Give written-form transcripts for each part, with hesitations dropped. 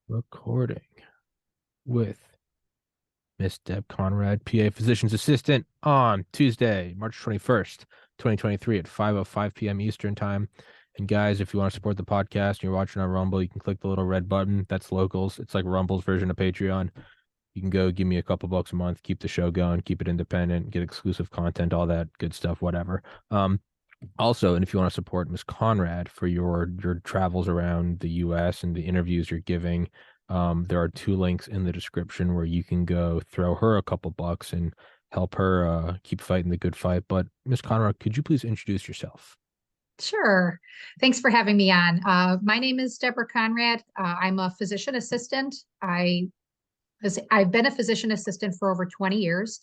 Recording with Miss Deb Conrad, PA Physician's Assistant, on Tuesday, March 21st, 2023 at 5:05 p.m. Eastern Time. And guys, if you want to support the podcast and you're watching on Rumble, you can click the little red button. That's Locals. It's like Rumble's version of Patreon. You can go give me a couple bucks a month, keep the show going, keep it independent, get exclusive content, all that good stuff, whatever. Also, and if you want to support Miss Conrad for your travels around the US and the interviews you're giving, there are two links in the description where you can go throw her a couple bucks and help her keep fighting the good fight. But Miss Conrad, could you please introduce yourself? Sure. Thanks for having me on. My name is Deborah Conrad. I'm a physician assistant. I've been a physician assistant for over 20 years.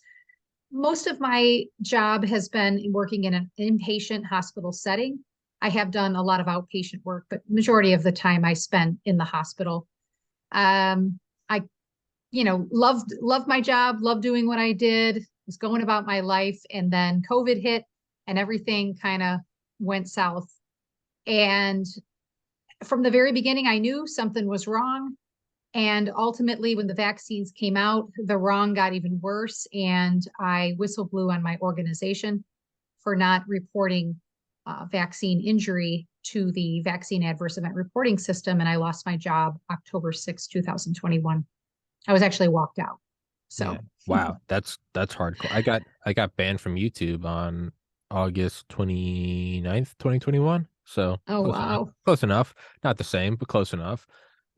Most of my job has been working in an inpatient hospital setting. I have done a lot of outpatient work, but majority of the time I spent in the hospital. I, loved my job, loved doing what I did, was going about my life, and then COVID hit and everything kind of went south. And from the very beginning, I knew something was wrong. And ultimately, when the vaccines came out, the wrong got even worse. And I whistle blew on my organization for not reporting vaccine injury to the vaccine adverse event reporting system. And I lost my job October 6, 2021. I was actually walked out. Yeah. So, Wow, that's hardcore. I got banned from YouTube on August 29th, 2021. So oh, close enough. wow. Close enough. Not the same, but close enough.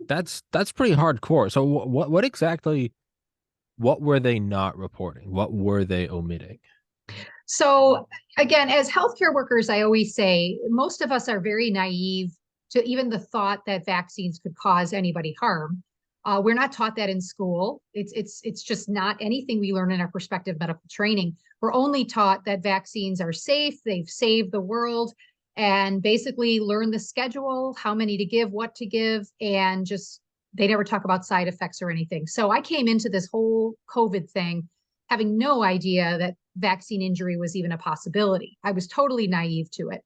That's pretty hardcore. So what exactly what were they not reporting? What were they omitting? So, again, as healthcare workers, I always say most of us are very naive to even the thought that vaccines could cause anybody harm. We're not taught that in school. It's just not anything we learn in our prospective medical training. We're only taught that vaccines are safe, they've saved the world, and basically learn the schedule, how many to give, what to give, and just they never talk about side effects or anything. So I came into this whole COVID thing having no idea that vaccine injury was even a possibility. I was totally naive to it.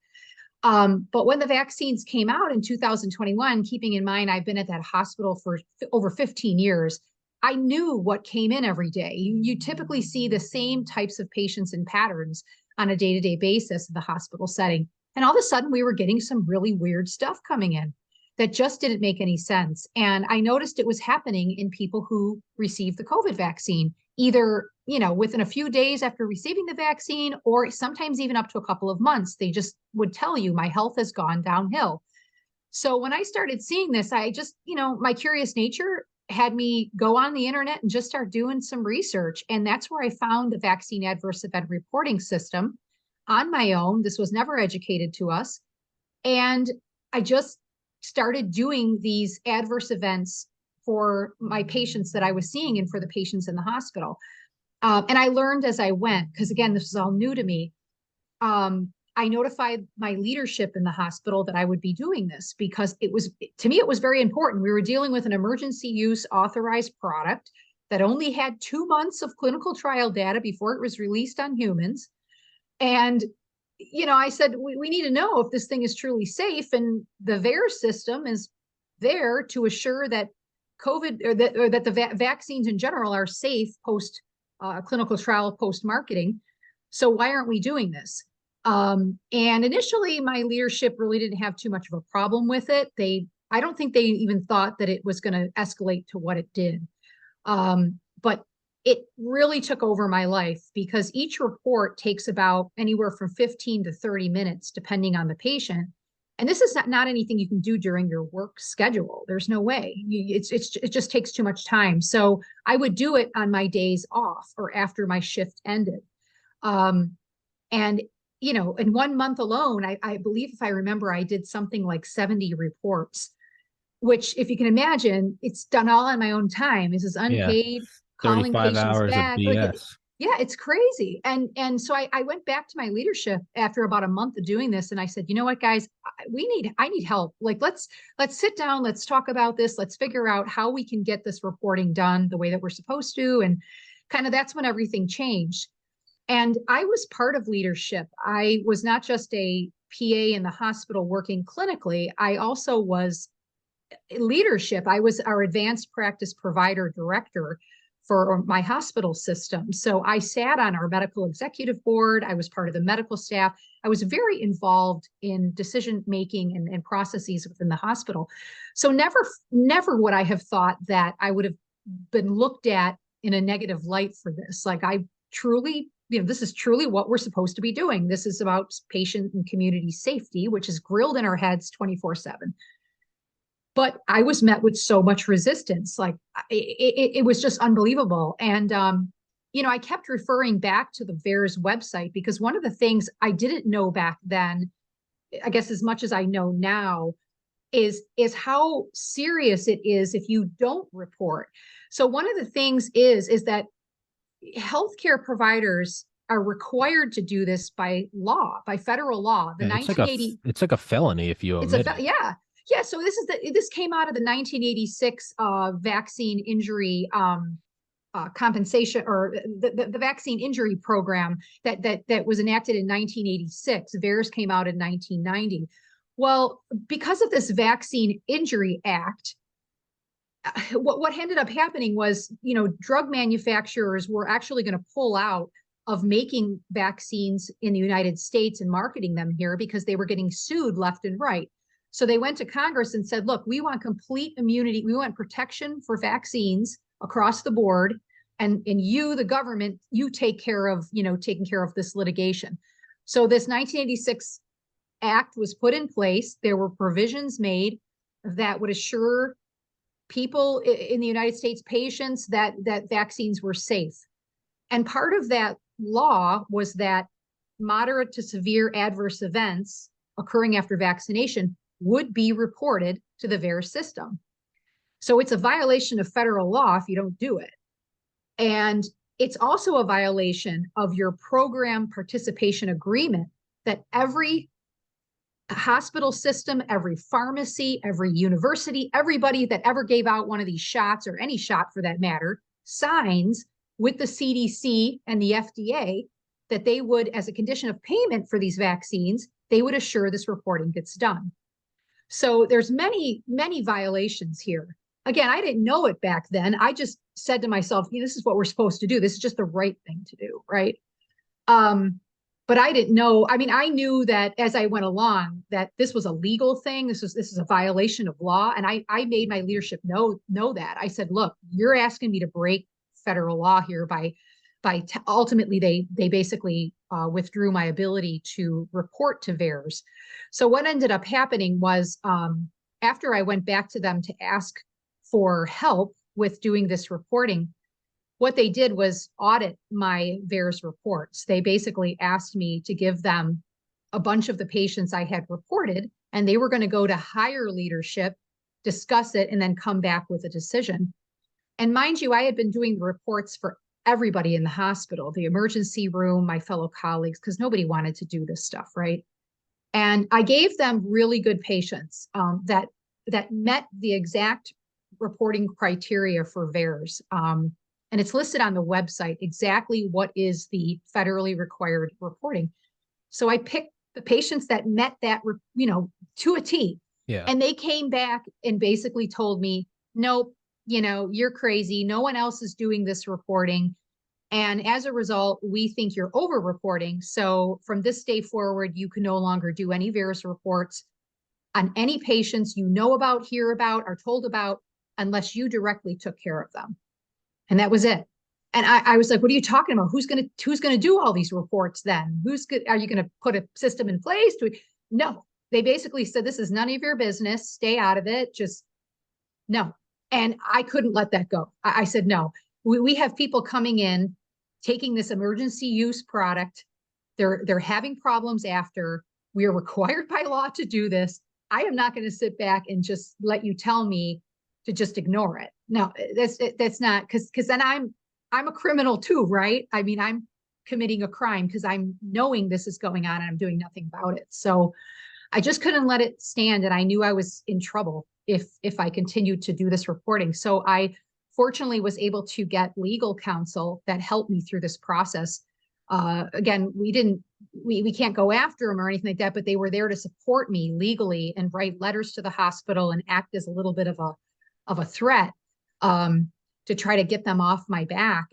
But when the vaccines came out in 2021, keeping in mind I've been at that hospital for over 15 years, I knew what came in every day. You typically see the same types of patients and patterns on a day-to-day basis in the hospital setting. And all of a sudden, we were getting some really weird stuff coming in that just didn't make any sense. And I noticed it was happening in people who received the COVID vaccine, either, within a few days after receiving the vaccine, or sometimes even up to a couple of months. They just would tell you, my health has gone downhill. So when I started seeing this, I just, my curious nature had me go on the internet and just start doing some research. And that's where I found the vaccine adverse event reporting system on my own. This was never educated to us. And I just started doing these adverse events for my patients that I was seeing and for the patients in the hospital. And I learned as I went, because again, this was all new to me. I notified my leadership in the hospital that I would be doing this because to me, it was very important. We were dealing with an emergency use authorized product that only had 2 months of clinical trial data before it was released on humans. And I said, we need to know if this thing is truly safe. And the VAERS system is there to assure that COVID or that the vaccines in general are safe post clinical trial, post marketing. So why aren't we doing this? And initially, my leadership really didn't have too much of a problem with it. I don't think they even thought that it was going to escalate to what it did. But it really took over my life because each report takes about anywhere from 15 to 30 minutes, depending on the patient. And this is not anything you can do during your work schedule. There's no way. It just takes too much time. So I would do it on my days off or after my shift ended. And in 1 month alone, I believe if I remember, I did something like 70 reports, which if you can imagine, it's done all on my own time. This is Yeah, unpaid, calling 35 patients hours of back. BS. Yeah, it's crazy. And so I went back to my leadership after about a month of doing this. And I said, you know what, guys, I need help. Like, let's sit down. Let's talk about this. Let's figure out how we can get this reporting done the way that we're supposed to. And kind of that's when everything changed. And I was part of leadership. I was not just a PA in the hospital working clinically. I also was leadership. I was our advanced practice provider director for my hospital system. So I sat on our medical executive board. I was part of the medical staff. I was very involved in decision making and processes within the hospital. So never would I have thought that I would have been looked at in a negative light for this. Like I truly, this is truly what we're supposed to be doing. This is about patient and community safety, which is grilled in our heads 24/7. But I was met with so much resistance. Like it was just unbelievable. And, I kept referring back to the VAERS website because one of the things I didn't know back then, I guess as much as I know now, is how serious it is if you don't report. So one of the things is that healthcare providers are required to do this by law, by federal law. The Yeah, 1980, it's like a felony if you omit it. yeah. So this came out of the 1986 vaccine injury compensation, or the vaccine injury program that was enacted in 1986. VAERS came out in 1990. Well, because of this Vaccine Injury Act, what ended up happening was, drug manufacturers were actually going to pull out of making vaccines in the United States and marketing them here because they were getting sued left and right. So they went to Congress and said, look, we want complete immunity. We want protection for vaccines across the board. And you, the government, you take care of, taking care of this litigation. So this 1986 act was put in place. There were provisions made that would assure people in the United States, patients, that vaccines were safe. And part of that law was that moderate to severe adverse events occurring after vaccination would be reported to the VAERS system. So it's a violation of federal law if you don't do it. And it's also a violation of your program participation agreement that every hospital system, every pharmacy, every university, everybody that ever gave out one of these shots, or any shot for that matter, signs with the CDC and the FDA that they would, as a condition of payment for these vaccines, they would assure this reporting gets done. So there's many, many violations here. Again, I didn't know it back then. I just said to myself, this is what we're supposed to do. This is just the right thing to do, right? But I didn't know. I mean, I knew that as I went along that this was a legal thing. This is a violation of law. And I made my leadership know that. I said, look, you're asking me to break federal law here by ultimately they basically withdrew my ability to report to VAERS. So what ended up happening was after I went back to them to ask for help with doing this reporting, what they did was audit my VAERS reports. They basically asked me to give them a bunch of the patients I had reported, and they were going to go to higher leadership, discuss it, and then come back with a decision. And mind you, I had been doing the reports for everybody in the hospital, the emergency room, my fellow colleagues, because nobody wanted to do this stuff, right? And I gave them really good patients that met the exact reporting criteria for VAERS. And it's listed on the website exactly what is the federally required reporting. So I picked the patients that met that, to a T. Yeah. And they came back and basically told me, nope, you're crazy. No one else is doing this reporting. And as a result, we think you're over reporting. So from this day forward, you can no longer do any VAERS reports on any patients you know about, hear about, are told about, unless you directly took care of them. And that was it. And I was like, what are you talking about? Who's going to do all these reports then? Are you going to put a system in place? No, they basically said, this is none of your business. Stay out of it. Just no. And I couldn't let that go. I said, no, we have people coming in, taking this emergency use product. They're having problems after. We are required by law to do this. I am not going to sit back and just let you tell me to just ignore it. No, that's not, because then I'm a criminal too, right? I mean, I'm committing a crime because I'm knowing this is going on and I'm doing nothing about it. So I just couldn't let it stand, and I knew I was in trouble if I continued to do this reporting. So I fortunately was able to get legal counsel that helped me through this process. Again, we can't go after them or anything like that, but they were there to support me legally and write letters to the hospital and act as a little bit of a threat, to try to get them off my back.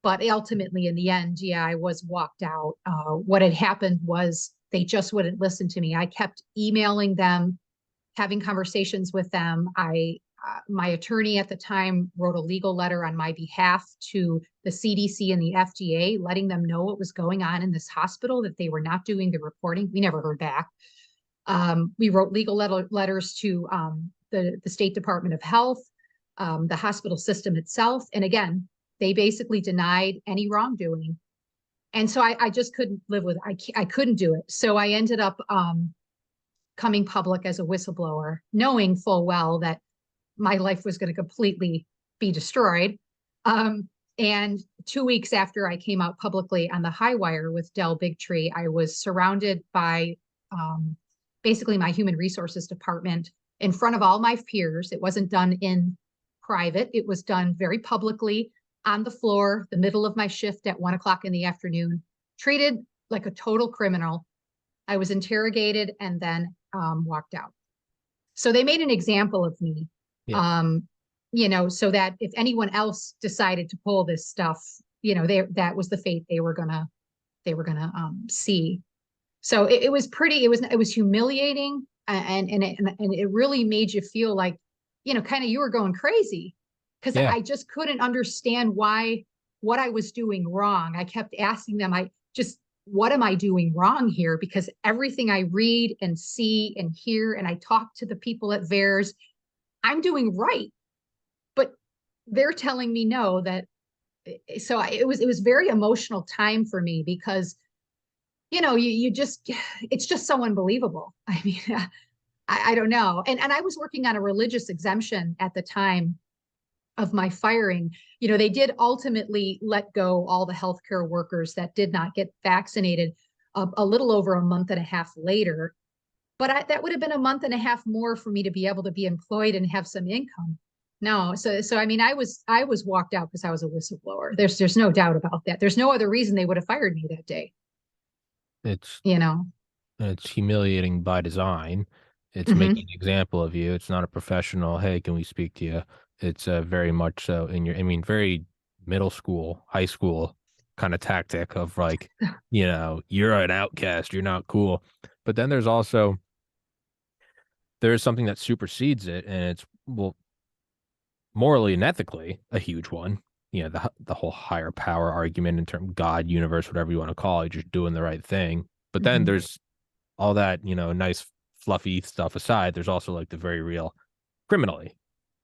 But ultimately, in the end, yeah, I was walked out. What had happened was they just wouldn't listen to me. I kept emailing them, having conversations with them. My attorney at the time wrote a legal letter on my behalf to the CDC and the FDA, letting them know what was going on in this hospital, that they were not doing the reporting. We never heard back. We wrote legal letters to the State Department of Health, the hospital system itself. And again, they basically denied any wrongdoing. And so I just couldn't live with it. I couldn't do it. So I ended up coming public as a whistleblower, knowing full well that my life was going to completely be destroyed. And 2 weeks after I came out publicly on the high wire with Dell Bigtree, I was surrounded by basically my human resources department in front of all my peers. It wasn't done in private. It was done very publicly on the floor, the middle of my shift at 1 o'clock in the afternoon, treated like a total criminal. I was interrogated and then walked out. So they made an example of me, Yeah. So that if anyone else decided to pull this stuff, that was the fate they were gonna see. So it was humiliating, and it really made you feel like, kind of you were going crazy, because Yeah. I just couldn't understand what I was doing wrong. I kept asking them, what am I doing wrong here? Because everything I read and see and hear, and I talk to the people at VAERS, I'm doing right, but they're telling me no. It was very emotional time for me, because it's just so unbelievable. I mean, I don't know. And I was working on a religious exemption at the time of my firing. They did ultimately let go all the healthcare workers that did not get vaccinated a little over a month and a half later. But that would have been a month and a half more for me to be able to be employed and have some income. No, so I mean, I was walked out because I was a whistleblower. There's no doubt about that. There's no other reason they would have fired me that day. It's You know. it's humiliating by design. It's making Hmm. an example of you. It's not a professional, hey, can we speak to you? It's very much so in your, I mean, very middle school, high school kind of tactic of like, you're an outcast, you're not cool. But then there's something that supersedes it, and it's, well, morally and ethically a huge one. The whole higher power argument in terms of God, universe, whatever you want to call it, just doing the right thing. But then Hmm. there's all that, nice fluffy stuff aside, there's also like the very real criminally.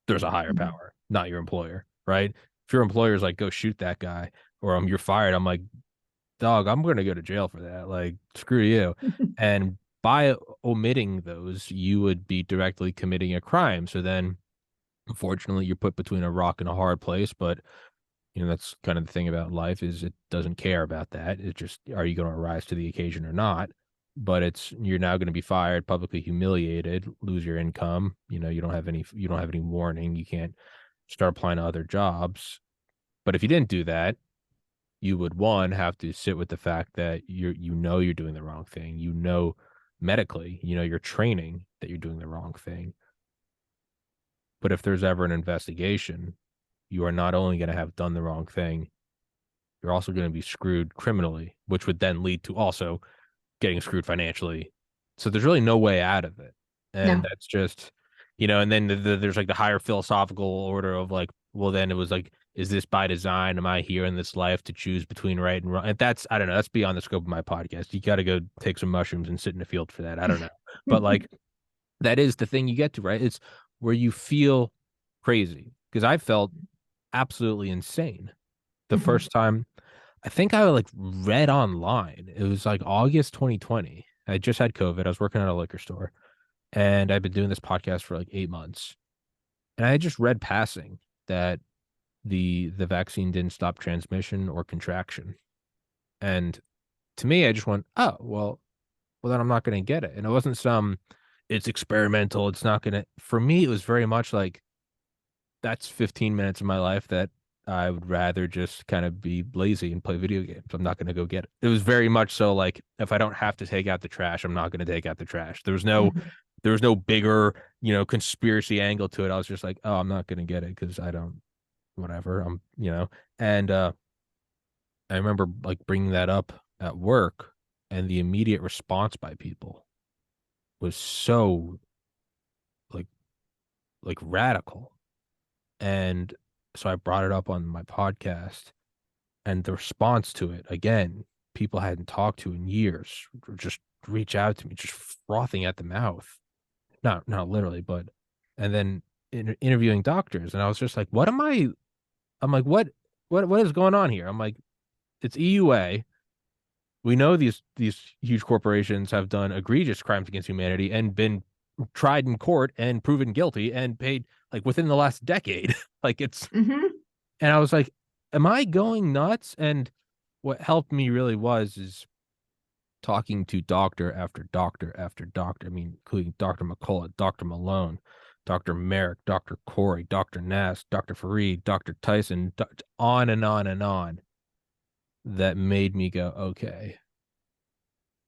There's a higher Hmm. power, not your employer, right? If your employer's like, go shoot that guy, or you're fired, I'm like, dog, I'm gonna go to jail for that. Like, screw you. And by omitting those, you would be directly committing a crime. So then unfortunately you're put between a rock and a hard place. But that's kind of the thing about life, is it doesn't care about that. It's just, are you going to rise to the occasion or not? But you're now going to be fired, publicly humiliated, lose your income. You don't have any warning. You can't start applying to other jobs. But if you didn't do that, you would, one, have to sit with the fact that you're doing the wrong thing. Medically, you're training that you're doing the wrong thing. But if there's ever an investigation, you are not only going to have done the wrong thing, you're also going to be screwed criminally, which would then lead to also getting screwed financially. So there's really no way out of it. And No. that's just, and then there's like the higher philosophical order of like, well, then it was like, is this by design? Am I here in this life to choose between right and wrong? And that's, I don't know, that's beyond the scope of my podcast. You got to go take some mushrooms and sit in a field for that. I don't know. But like, that is the thing you get to, right? It's where you feel crazy, because I felt absolutely insane the Hmm. first time. I think I like read online. It was like August 2020. I just had COVID. I was working at a liquor store, and I've been doing this podcast for like 8 months. And I had just read passing that the vaccine didn't stop transmission or contraction. And to me, I just went, oh, well, then I'm not going to get it. And it wasn't it's experimental. It's not going to, for me, it was very much like, that's 15 minutes of my life that I would rather just kind of be lazy and play video games. I'm not going to go get it. It was very much so like if I don't have to take out the trash, I'm not going to take out the trash. Mhm. There was no bigger, conspiracy angle to it. I was just like, oh, I'm not going to get it because I don't, whatever. And I remember like bringing that up at work, and the immediate response by people was so like radical. And so I brought it up on my podcast, and the response to it, again, people I hadn't talked to in years just reach out to me, just frothing at the mouth. Not literally, but and then interviewing doctors, and I was just like, what am I? I'm like, what is going on here? I'm like, it's EUA. We know these huge corporations have done egregious crimes against humanity and been tried in court and proven guilty and paid like within the last decade. Like it's Mhm. and I was like, am I going nuts? And what helped me really is talking to doctor after doctor after doctor. I mean, including Dr. McCullough, Dr. Malone, Dr. Merrick, Dr. Corey, Dr. Nass, Dr. Fareed, Dr. Tyson, on and on and on. That made me go, okay,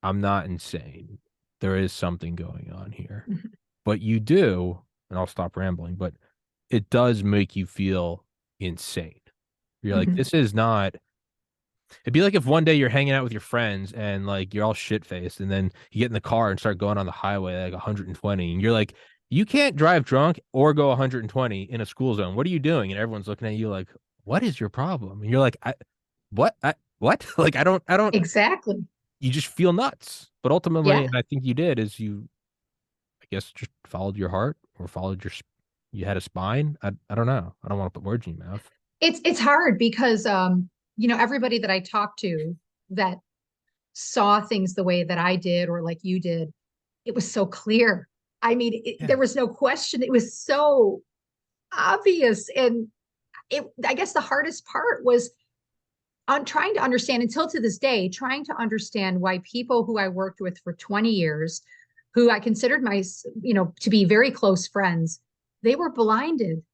I'm not insane. There is something going on here. Mhm. But you do, and I'll stop rambling, but it does make you feel insane. You're like, Mhm. this is not. It'd be like if one day you're hanging out with your friends and like you're all shit faced, and then you get in the car and start going on the highway like 120, and you're like, you can't drive drunk or go 120 in a school zone. What are you doing? And everyone's looking at you like, what is your problem? And you're like, what? Like, I don't. Exactly. You just feel nuts. But ultimately, Yeah. and I think you did, is you, I guess, just followed your heart or followed you had a spine. I don't know. I don't want to put words in your mouth. It's hard because everybody that I talked to that saw things the way that I did or like you did, it was so clear. I mean, there Yeah. was no question. It was so obvious. And I guess the hardest part was on trying to understand until to this day, trying to understand why people who I worked with for 20 years, who I considered to be very close friends, they were blinded.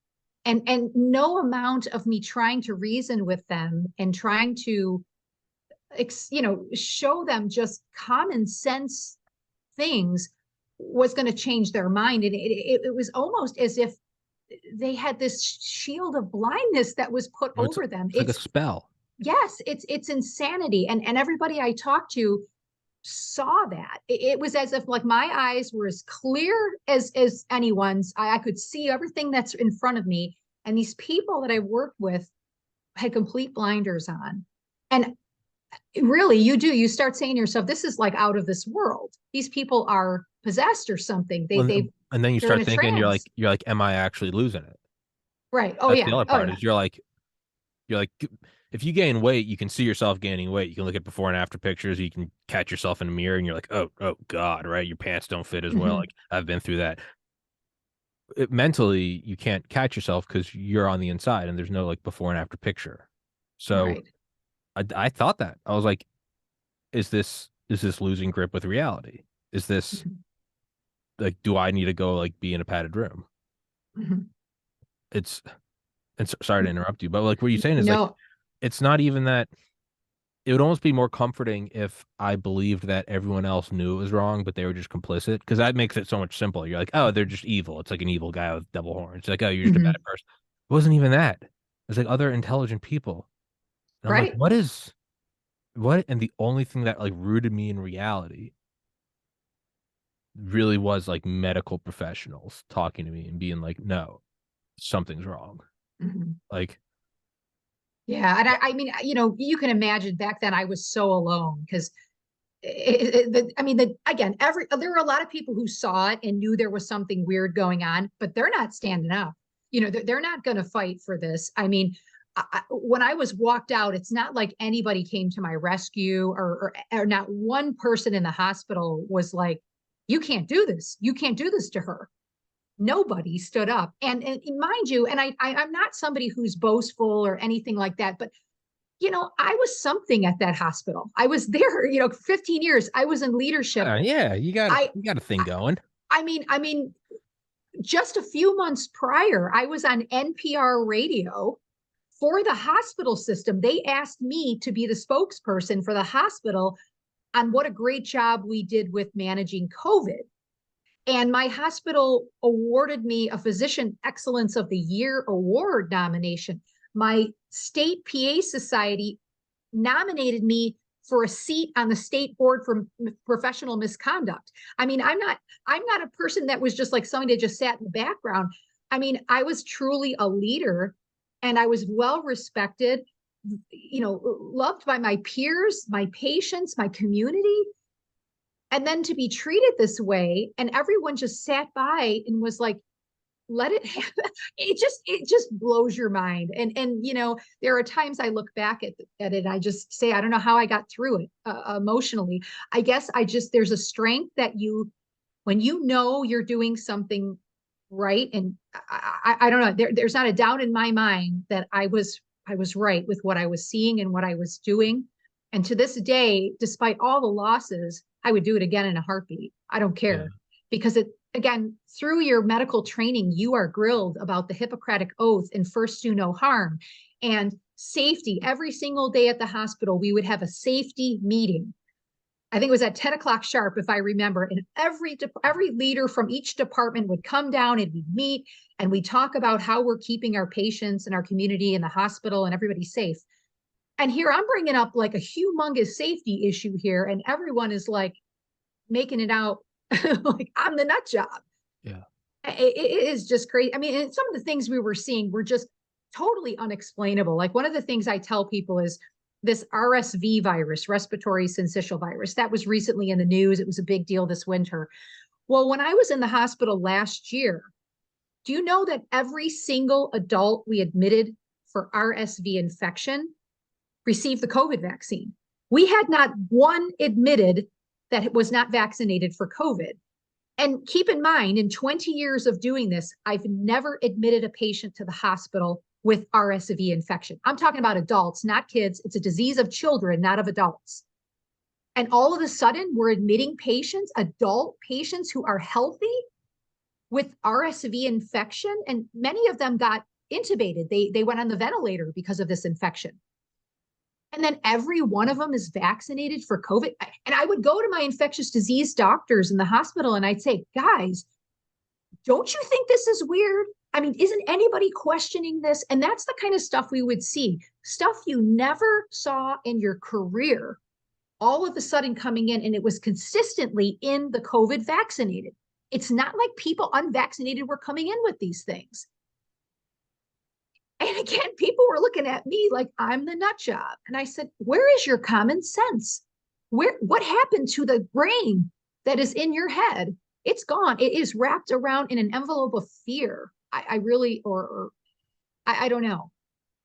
And no amount of me trying to reason with them and trying to show them just common sense things was going to change their mind. And it was almost as if they had this shield of blindness that was put It's over them. like a spell. Yes, it's insanity. And everybody I talked to saw that. It was as if like my eyes were as clear as anyone's. I could see everything that's in front of me. And these people that I worked with had complete blinders on. And really, you start saying to yourself, this is like out of this world. These people are possessed or something. And then you They're in start a thinking, trance. you're like, am I actually losing it? Right. Oh That's the yeah. other Oh part yeah. is you're like, if you gain weight, you can see yourself gaining weight. You can look at before and after pictures. You can catch yourself in a mirror, and you're like, oh God, right? Your pants don't fit as well. Hmm. Like I've been through that. Mentally, you can't catch yourself because you're on the inside, and there's no like before and after picture. So Right. I thought that I was like, is this losing grip with reality? Is this Hmm. like, do I need to go like be in a padded room? Hmm. It's sorry to interrupt you, but like what you're saying is like, No. it's not even that. It would almost be more comforting if I believed that everyone else knew it was wrong, but they were just complicit, because that makes it so much simpler. You're like, oh, they're just evil. It's like an evil guy with double horns. It's like, oh, you're just a bad Hmm. person. It wasn't even that. It's like other intelligent people. And I'm like, Right. what? And the only thing that like rooted me in reality really was like medical professionals talking to me and being like, no, something's wrong. Hmm. Like, Yeah. And I mean, you can imagine back then I was so alone because I mean, again, there were a lot of people who saw it and knew there was something weird going on, but they're not standing up. They're not going to fight for this. I mean, when I was walked out, it's not like anybody came to my rescue, or not one person in the hospital was like, "You can't do this. You can't do this to her." Nobody stood up, and mind you, and I'm not somebody who's boastful or anything like that, but I was something at that hospital. I was there, 15 years. I was in leadership. yeah, I, you got a thing I, going. I mean, just a few months prior, I was on NPR radio for the hospital system. They asked me to be the spokesperson for the hospital on what a great job we did with managing COVID. And my hospital awarded me a Physician Excellence of the Year award nomination. My state PA society nominated me for a seat on the state board for professional misconduct. I mean, I'm not a person that was just like somebody that just sat in the background. I mean, I was truly a leader, and I was well respected, loved by my peers, my patients, my community. And then to be treated this way, and everyone just sat by and was like, let it happen. It just blows your mind. And there are times I look back at it and I just say, I don't know how I got through it emotionally. I guess there's a strength that when you're doing something right. And I don't know, there's not a doubt in my mind that I was right with what I was seeing and what I was doing. And to this day, despite all the losses, I would do it again in a heartbeat. I don't care, because again, through your medical training, you are grilled about the Hippocratic Oath and first do no harm and safety. Every single day at the hospital, we would have a safety meeting. I think it was at 10 o'clock sharp, if I remember. And every leader from each department would come down and we'd meet and we talk about how we're keeping our patients and our community and the hospital and everybody safe. And here I'm bringing up like a humongous safety issue here, and everyone is like making it out like I'm the nut job. Yeah. It is just crazy. I mean, and some of the things we were seeing were just totally unexplainable. Like one of the things I tell people is this RSV virus, respiratory syncytial virus, that was recently in the news. It was a big deal this winter. Well, when I was in the hospital last year, do you know that every single adult we admitted for RSV infection received the COVID vaccine? We had not one admitted that was not vaccinated for COVID. And keep in mind, in 20 years of doing this, I've never admitted a patient to the hospital with RSV infection. I'm talking about adults, not kids. It's a disease of children, not of adults. And all of a sudden, we're admitting patients, adult patients who are healthy with RSV infection. And many of them got intubated. They went on the ventilator because of this infection. And then every one of them is vaccinated for COVID. And I would go to my infectious disease doctors in the hospital and I'd say, guys, don't you think this is weird? I mean, isn't anybody questioning this? And that's the kind of stuff we would see, stuff you never saw in your career, all of a sudden coming in, and it was consistently in the COVID vaccinated. It's not like people unvaccinated were coming in with these things. And again, people were looking at me like I'm the nut job. And I said, where is your common sense? What happened to the brain that is in your head? It's gone. It is wrapped around in an envelope of fear. I don't know.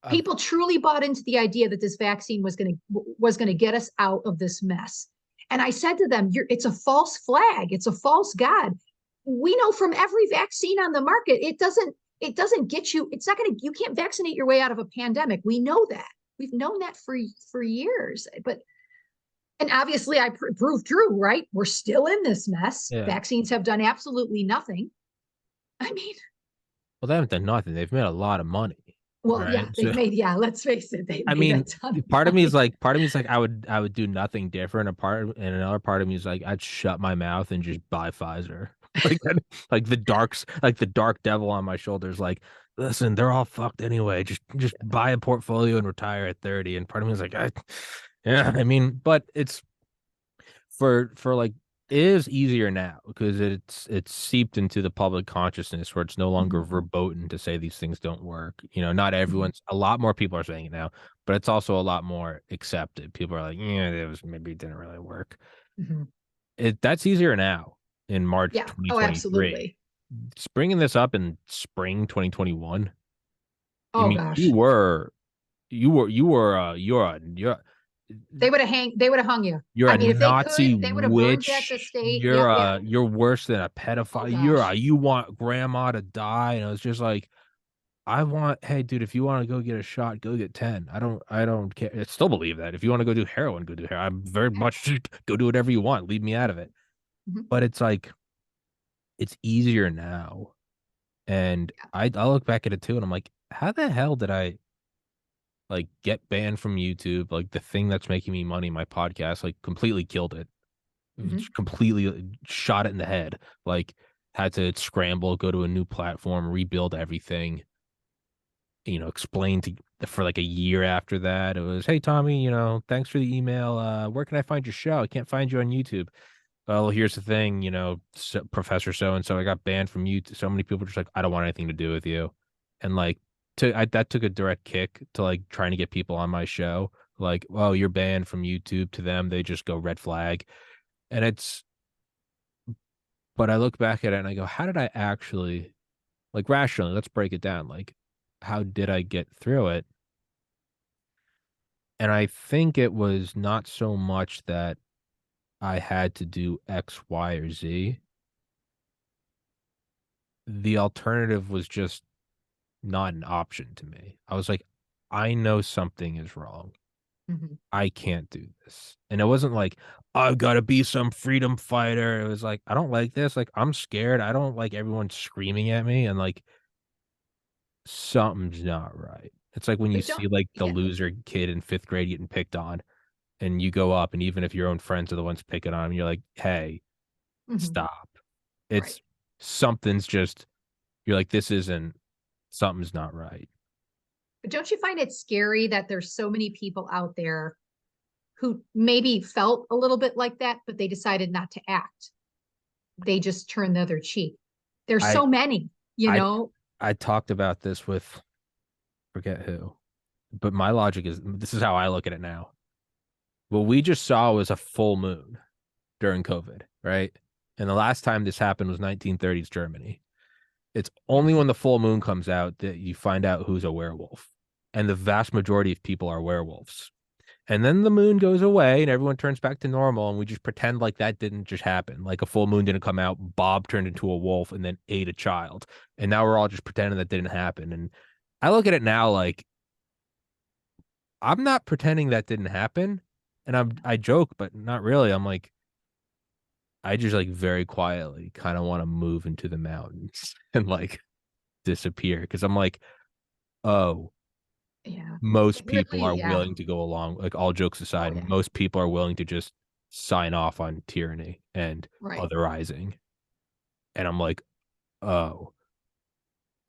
People truly bought into the idea that this vaccine was going to get us out of this mess. And I said to them, it's a false flag. It's a false god. We know from every vaccine on the market, it doesn't get you. It's not going to, you can't vaccinate your way out of a pandemic. We know that. We've known that for years, and obviously I proved true, right? We're still in this mess. Yeah. Vaccines have done absolutely nothing. I mean, well, they haven't done nothing. They've made a lot of money. well, right? yeah, they've made, let's face it. I mean, part of me is like, I would do nothing different. And another part of me is like, I'd shut my mouth and just buy Pfizer. like the dark devil on my shoulders. Like, listen, they're all fucked anyway. Just buy a portfolio and retire at 30. And part of me is like, I mean, but it's for like, it is easier now because it's seeped into the public consciousness where it's no longer verboten to say these things don't work. Not everyone's, a lot more people are saying it now, but it's also a lot more accepted. People are like, maybe it didn't really work. That's easier now in March 2023. Oh, absolutely. Bringing this up in spring 2021. Oh gosh. They would have hung you. You're a Nazi they would have burned at the stake. You're worse than a pedophile. Oh, you want grandma to die. And it's just like, hey dude, if you want to go get a shot, go get 10. I don't care. I still believe that. If you want to go do heroin, go do heroin. I'm very much go do whatever you want. Leave me out of it. But it's like, it's easier now. And I look back at it too, and I'm like, how the hell did I like get banned from YouTube, like the thing that's making me money, my podcast, like completely killed it. Mhm. Completely shot it in the head. Like had to scramble, go to a new platform, rebuild everything. Explain to for like a year after that. It was, hey Tommy, thanks for the email. Where can I find your show? I can't find you on YouTube. Well, here's the thing, Professor so and so, I got banned from YouTube. So many people are just like, I don't want anything to do with you, and like, that took a direct kick to like trying to get people on my show. Like, oh, you're banned from YouTube. To them, they just go red flag, and it's. But I look back at it and I go, how did I actually, like, rationally? Let's break it down. Like, how did I get through it? And I think it was not so much that I had to do X, Y, or Z. The alternative was just not an option to me. I was like, I know something is wrong. Mhm. I can't do this. And it wasn't like, I've got to be some freedom fighter. It was like, I don't like this. Like, I'm scared. I don't like everyone screaming at me. And like, something's not right. It's like when you But don't, see like the yeah. loser kid in fifth grade getting picked on, and you go up, and even if your own friends are the ones picking on him, you're like, hey, Mhm. stop. Right. It's something's just, you're like, this isn't, something's not right. But don't you find it scary that there's so many people out there who maybe felt a little bit like that, but they decided not to act? They just turned the other cheek. There's I, so many, you I, know? I talked about this with, forget who, but my logic is, this is how I look at it now. What we just saw was a full moon during COVID, right? And the last time this happened was 1930s Germany. It's only Yes. when the full moon comes out that you find out who's a werewolf. And the vast majority of people are werewolves. And then the moon goes away and everyone turns back to normal. And we just pretend like that didn't just happen. Like a full moon didn't come out, Bob turned into a wolf and then ate a child. And now we're all just pretending that didn't happen. And I look at it now like, I'm not pretending that didn't happen. And I joke, but not really. I'm like, I just like very quietly kind of want to move into the mountains and like disappear because I'm like, oh, Yeah. most It people really, are yeah. willing to go along, like all jokes Oh, aside, yeah. most people are willing to just sign off on tyranny and Right. otherizing. And I'm like, oh,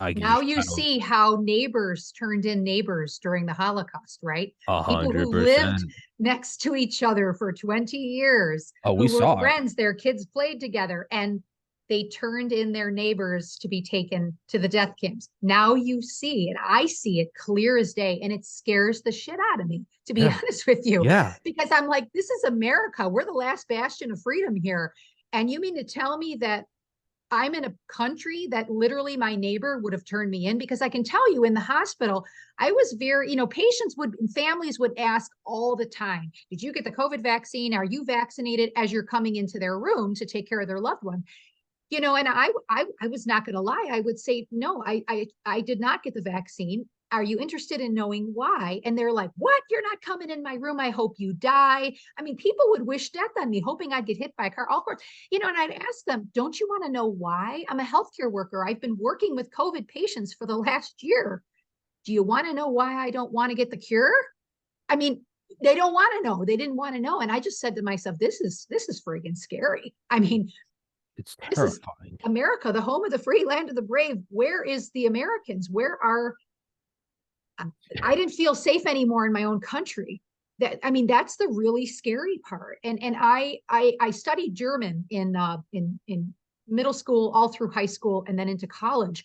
I could Now just you kind of see how neighbors turned in neighbors during the Holocaust, right? a People who hundred lived percent. next to each other for 20 years, Oh, we who were saw it. friends, their kids played together, and they turned in their neighbors to be taken to the death camps. Now you see, and I see it clear as day, and it scares the shit out of me, to be Yeah. honest with you, Yeah. because I'm like, this is America. We're the last bastion of freedom here. And you mean to tell me that I'm in a country that literally my neighbor would have turned me in? Because I can tell you in the hospital, I was very, patients would, families would ask all the time, did you get the COVID vaccine? Are you vaccinated, as you're coming into their room to take care of their loved one? And I was not going to lie. I would say, no, I did not get the vaccine. Are you interested in knowing why? And they're like, what? You're not coming in my room. I hope you die. I mean, people would wish death on me, hoping I'd get hit by a car. All sorts, and I'd ask them, don't you want to know why? I'm a healthcare worker. I've been working with COVID patients for the last year. Do you want to know why I don't want to get the cure? I mean, they don't want to know. They didn't want to know. And I just said to myself, this is friggin' scary. I mean, It's this is terrifying. America, the home of the free, land of the brave. Where is the Americans? Where are I didn't feel safe anymore in my own country. That's the really scary part. And I studied German in middle school, all through high school, and then into college.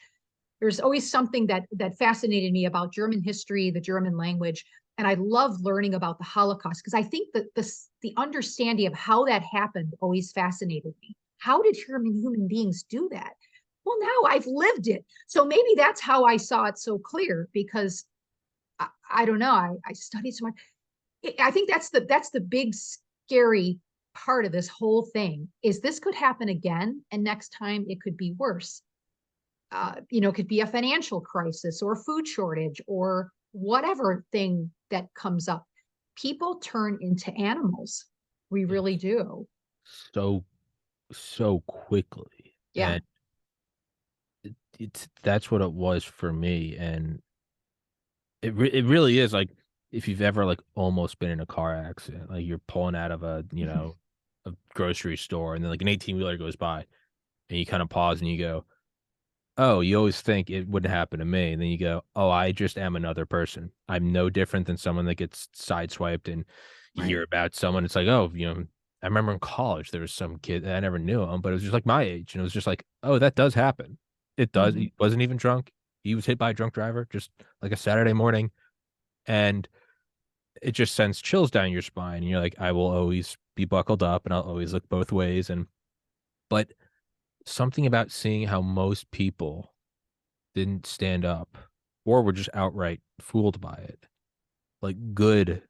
There's always something that fascinated me about German history, the German language, and I love learning about the Holocaust because I think that the understanding of how that happened always fascinated me. How did human beings do that? Well, now I've lived it, so maybe that's how I saw it so clear. Because I don't know, I studied so much. I think that's the big scary part of this whole thing, is this could happen again, and next time it could be worse. It could be a financial crisis or food shortage or whatever thing that comes up. People turn into animals. We really It's do. so, so quickly. Yeah. And it's that's what it was for me. And it really is like if you've ever like almost been in a car accident, like you're pulling out of a, a grocery store and then like an 18-wheeler goes by and you kind of pause and you go, oh, you always think it wouldn't happen to me. And then you go, oh, I just am another person. I'm no different than someone that gets sideswiped. And you hear Right. about someone, it's like, oh, I remember in college there was some kid that I never knew him, but it was just like my age. And it was just like, oh, that does happen. It does. Mhm. He wasn't even drunk. He was hit by a drunk driver, just like a Saturday morning. And it just sends chills down your spine. And you're like, I will always be buckled up and I'll always look both ways. But something about seeing how most people didn't stand up or were just outright fooled by it. Like good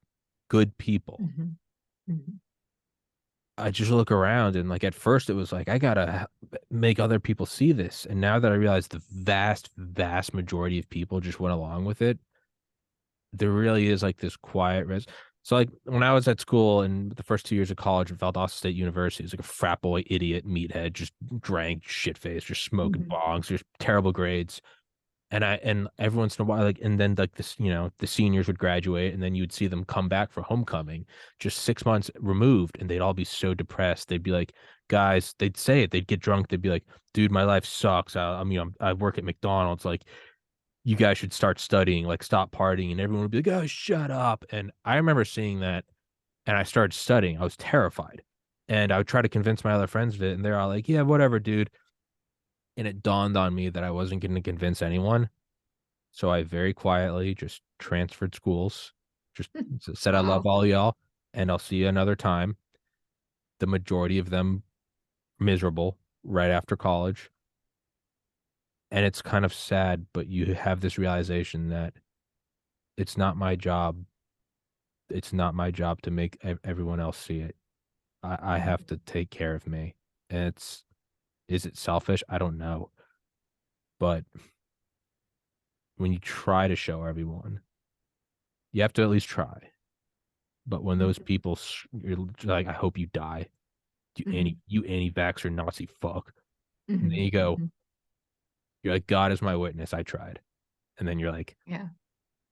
people. Mhm. Mhm. I just look around and like at first it was like I gotta make other people see this. And now that I realize the vast majority of people just went along with it, there really is like this quiet res. So like when I was at school and the first 2 years of college at Valdosta State University, it was like a frat boy idiot meathead, just drank shit face, just smoking Mhm. bongs, just terrible grades. And every once in a while, like, and then like this, the seniors would graduate, and then you'd see them come back for homecoming, just 6 months removed, and they'd all be so depressed. They'd be like, guys, they'd say it, they'd get drunk, they'd be like, dude, my life sucks. I work at McDonald's. Like, you guys should start studying, like, stop partying, and everyone would be like, oh, shut up. And I remember seeing that, and I started studying. I was terrified, and I would try to convince my other friends of it, and they're all like, yeah, whatever, dude. And it dawned on me that I wasn't going to convince anyone. So I very quietly just transferred schools, just said I love Wow. all y'all, and I'll see you another time. The majority of them miserable right after college. And it's kind of sad, but you have this realization that it's not my job. It's not my job to make everyone else see it. I Mhm. have to take care of me. And is it selfish? I don't know. But when you try to show everyone, you have to at least try. But when those Mhm. people, you're like, I hope you die. Mhm. You anti-vaxxer Nazi fuck. And then Mhm. you go, Mhm. you're like, God is my witness, I tried. And then you're like, Yeah.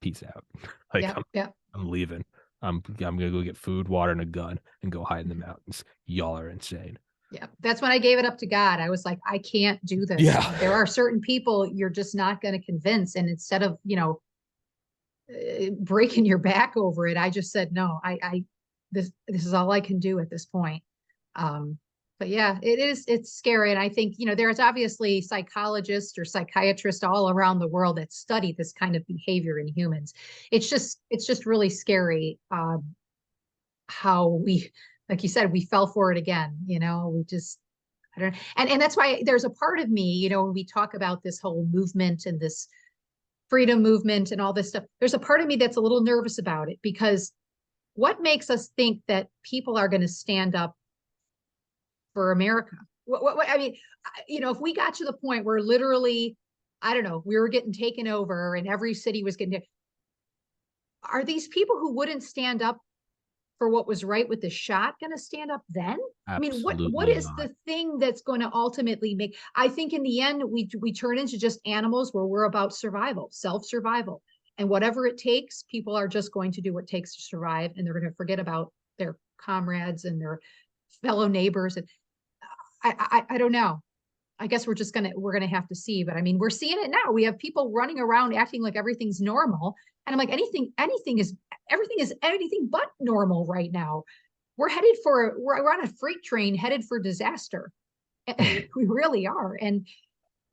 peace out. Like Yep. Yep. I'm leaving. I'm gonna go get food, water, and a gun and go hide in the Mhm. mountains. Y'all are insane. Yeah. That's when I gave it up to God. I was like, I can't do this. Yeah. There are certain people you're just not going to convince. And instead of, breaking your back over it, I just said, no, this is all I can do at this point. Um, but yeah, it's scary. And I think, there's obviously psychologists or psychiatrists all around the world that study this kind of behavior in humans. It's just really scary, how we, like you said, we fell for it again. We just, I don't, and that's why there's a part of me, when we talk about this whole movement and this freedom movement and all this stuff, there's a part of me that's a little nervous about it, because what makes us think that people are going to stand up for America? I mean, if we got to the point where literally, I don't know, we were getting taken over and every city was getting, are these people who wouldn't stand up for what was right with the shot going to stand up then? I mean, what Absolutely is not. the thing that's going to ultimately make? I think in the end, we turn into just animals where we're about survival, self-survival, and whatever it takes, people are just going to do what it takes to survive, and they're going to forget about their comrades and their fellow neighbors. And I don't know. I guess we're gonna have to see. But I mean, we're seeing it now. We have people running around acting like everything's normal, and I'm like, everything is anything but normal right now. We're on a freight train headed for disaster. We really are, and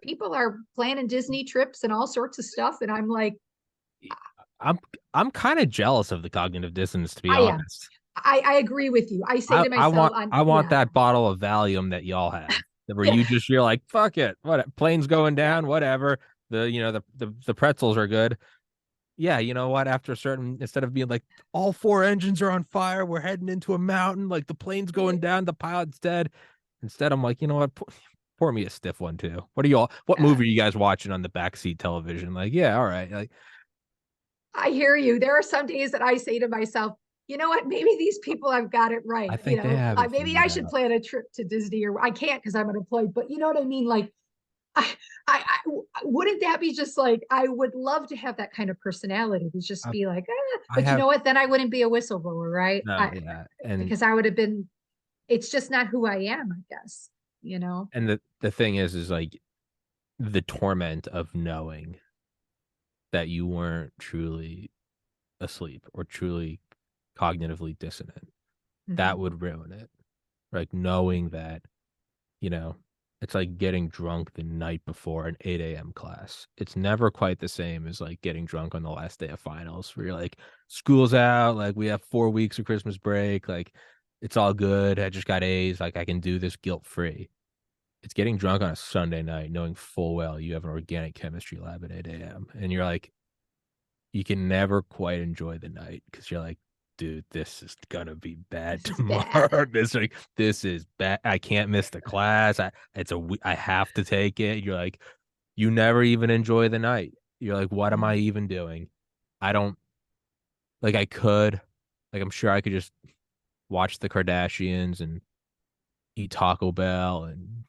people are planning Disney trips and all sorts of stuff. And I'm like, I'm I'm kind of jealous of the cognitive dissonance, to be I am. honest. I agree with you. I say I, to I myself, want I want yeah, that bottle of Valium that y'all have, where yeah, you're like, fuck it, what planes going down, whatever. The pretzels are good. Yeah, you know what? After a certain, instead of being like all four engines are on fire, we're heading into a mountain, like the plane's going down, the pilot's dead. Instead, I'm like, you know what? Pour me a stiff one too. What yeah. movie are you guys watching on the backseat television? Like, yeah, all right. Like, I hear you. There are some days that I say to myself, you know what? Maybe these people have got it I right. think they have it Maybe figured I should out. plan a trip to Disney, or I can't because I'm unemployed. But you know what I mean? Like, Wouldn't that be just like, I would love to have that kind of personality to just I, be like, I but you have know what? Then I wouldn't be a whistleblower, right? no, yeah, Because I would have been, it's just not who I am, I guess, you know? and the thing is like the torment of knowing that you weren't truly asleep or truly cognitively dissonant. That Mhm. would ruin it. Like knowing that, you know, it's like getting drunk the night before an 8 a.m. class. It's never quite the same as like getting drunk on the last day of finals where you're like, school's out, like we have 4 weeks of Christmas break, like it's all good. I just got A's, like I can do this guilt free. It's getting drunk on a Sunday night, knowing full well you have an organic chemistry lab at 8 a.m. And you're like, you can never quite enjoy the night because you're like, dude, this is gonna be bad This is bad. tomorrow. This is bad. I can't miss the class. I have to take it. You're like, you never even enjoy the night. You're like, what am I Mhm. even doing? I don't like. I could, like, I'm sure I could just watch the Kardashians and eat Taco Bell and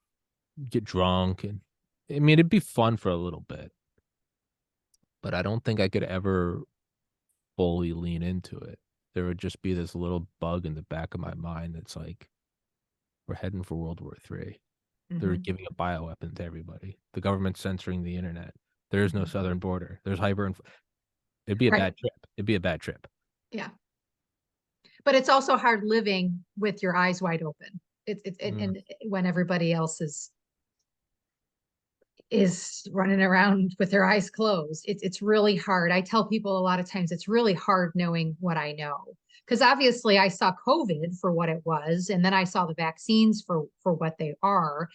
get drunk, and I mean, it'd be fun for a little bit, but I don't think I could ever fully lean into it. There would just be this little bug in the back of my mind that's like, we're heading for World War III. They're Mhm. giving a bioweapon to everybody. The government's censoring the internet. There is no Mhm. southern border. There's hyper. It'd be a Right. bad trip. It'd be a bad trip. Yeah. But it's also hard living with your eyes wide open. It's Mm. and when everybody else is running around with their eyes closed. It's really hard. I tell people a lot of times it's really hard knowing what I know. Because obviously I saw COVID for what it was, and then I saw the vaccines for what they are.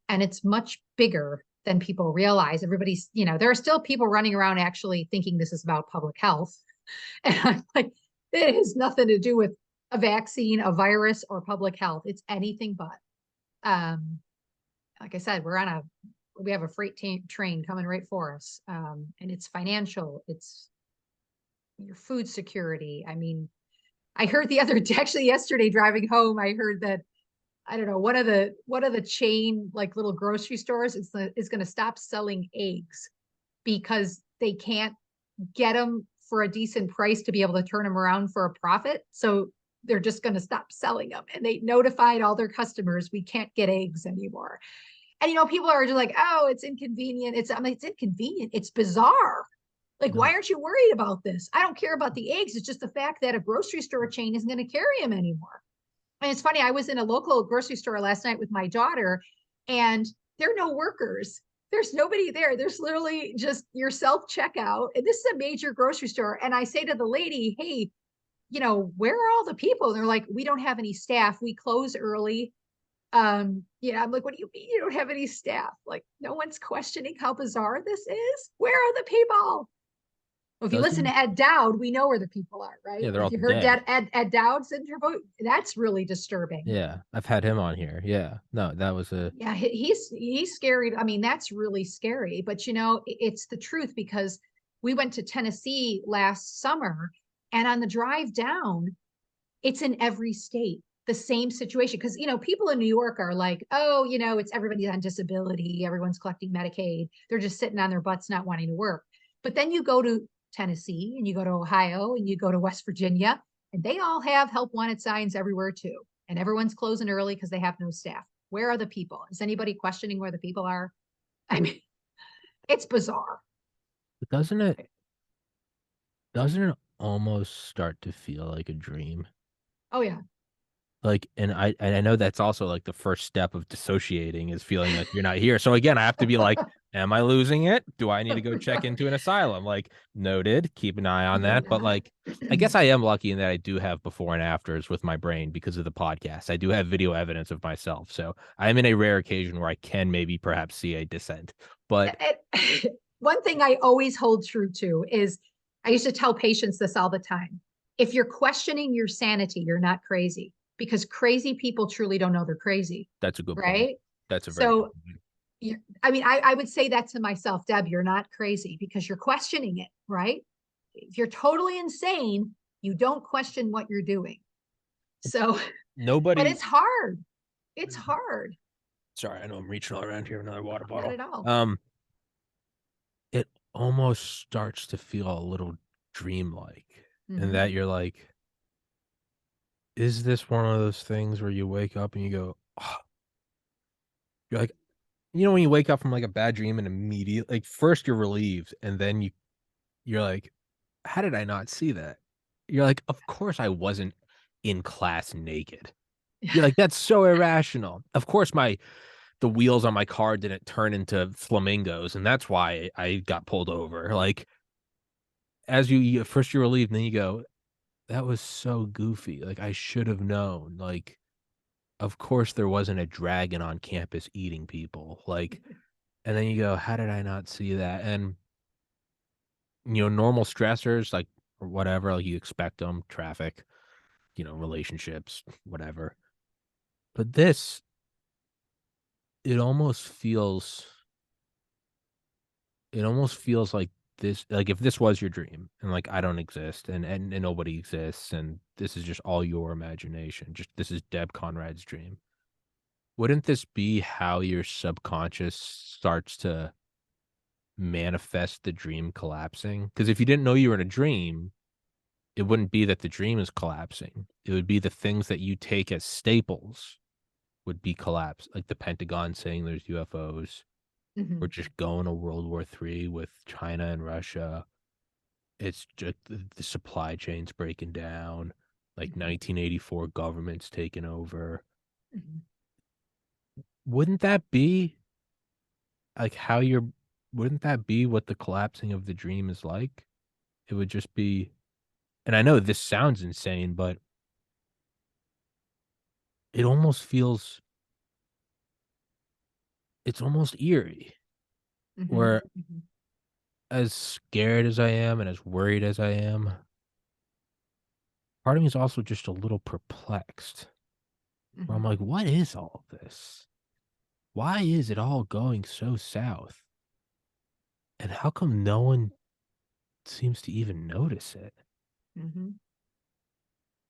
And it's much bigger than people realize. Everybody's, there are still people running around actually thinking this is about public health. And I'm like, it has nothing to do with a vaccine, a virus, or public health. It's anything but. Um, like I said, we have a freight train coming right for us. And it's financial, it's your food security. I mean, I heard the other actually yesterday driving home, I heard that, I don't know, one of the chain like little grocery stores is going to stop selling eggs because they can't get them for a decent price to be able to turn them around for a profit. So they're just going to stop selling them. And they notified all their customers, we can't get eggs anymore. And people are just like, oh, it's inconvenient. I mean, it's inconvenient. It's bizarre. Like, No, why aren't you worried about this? I don't care about the eggs. It's just the fact that a grocery store chain isn't going to carry them anymore. And it's funny, I was in a local grocery store last night with my daughter, and there are no workers. There's nobody there. There's literally just your self checkout. And this is a major grocery store. And I say to the lady, hey, where are all the people? And they're like, we don't have any staff. We close early. I'm like, what do you mean you don't have any staff? Like, no one's questioning how bizarre this is. Where are the people? Well, if you listen doesn't. to Ed Dowd, we know where the people are, right? Yeah, they're Like all you heard dead. that Ed Dowd's interview. That's really disturbing. Yeah, I've had him on here. Yeah, no, that was a. Yeah, he's scary. I mean, that's really scary. But it's the truth because we went to Tennessee last summer, and on the drive down, it's in every state the same situation because people in New York are like, oh, it's everybody's on disability, everyone's collecting Medicaid, they're just sitting on their butts not wanting to work. But then you go to Tennessee and you go to Ohio and you go to West Virginia, and they all have help wanted signs everywhere too, and everyone's closing early because they have no staff. Where are the people? Is anybody questioning where the people are? I mean, it's bizarre. Doesn't it? Doesn't it almost start to feel like a dream? Oh yeah. Like, and I know that's also like the first step of dissociating is feeling like you're not here. So again, I have to be like, am I losing it? Do I need to go check into an asylum? Like, noted, keep an eye on You're that. But not. like, I guess I am lucky in that I do have before and afters with my brain because of the podcast. I do have video evidence of myself. So I'm in a rare occasion where I can maybe perhaps see a descent. But One thing I always hold true to is I used to tell patients this all the time. If you're questioning your sanity, you're not crazy because crazy people truly don't know they're crazy, that's a good point. right? That's a very good So, point. I mean, I would say that to myself, Deb, you're not crazy because you're questioning it, right? If you're totally insane, you don't question what you're doing. So, but Nobody it's hard. It's hard. Sorry, I know I'm reaching all around here. Another water Not bottle. at all. It almost starts to feel a little dreamlike, and Hmm. that you're like, is this one of those things where you wake up and you go, oh, you're like, when you wake up from like a bad dream and immediately, like, first you're relieved, and then you're like, how did I not see that? You're like, of course I wasn't in class naked. You're like, that's so irrational. Of course the wheels on my car didn't turn into flamingos, and that's why I got pulled over. Like, as first you're relieved, and then you go, that was so goofy. Like, I should have known. Like, of course there wasn't a dragon on campus eating people. Like, and then you go, how did I not see that? And normal stressors, like, or whatever, like, you expect them, traffic, relationships, whatever. But this, it almost feels it almost feels like this, like, if this was your dream and, like, I don't exist, and nobody exists, and this is just all your imagination, just this is Deb Conrad's dream. Wouldn't this be how your subconscious starts to manifest the dream collapsing? Because if you didn't know you were in a dream, it wouldn't be that the dream is collapsing. It would be the things that you take as staples would be collapsed, like the Pentagon saying there's UFOs. We're Hmm. just going to World War III with China and Russia. It's just the supply chains breaking down, like Hmm. 1984 government's taking over. Hmm. Wouldn't that be like how you're wouldn't that be what the collapsing of the dream is like? It would just be, and I know this sounds insane, but it almost feels it's almost eerie. Hmm. Where as scared as I am and as worried as I am, part of me is also just a little perplexed. Where I'm Hmm. like, what is all of this? Why is it all going so south? And how come no one seems to even notice it? Hmm.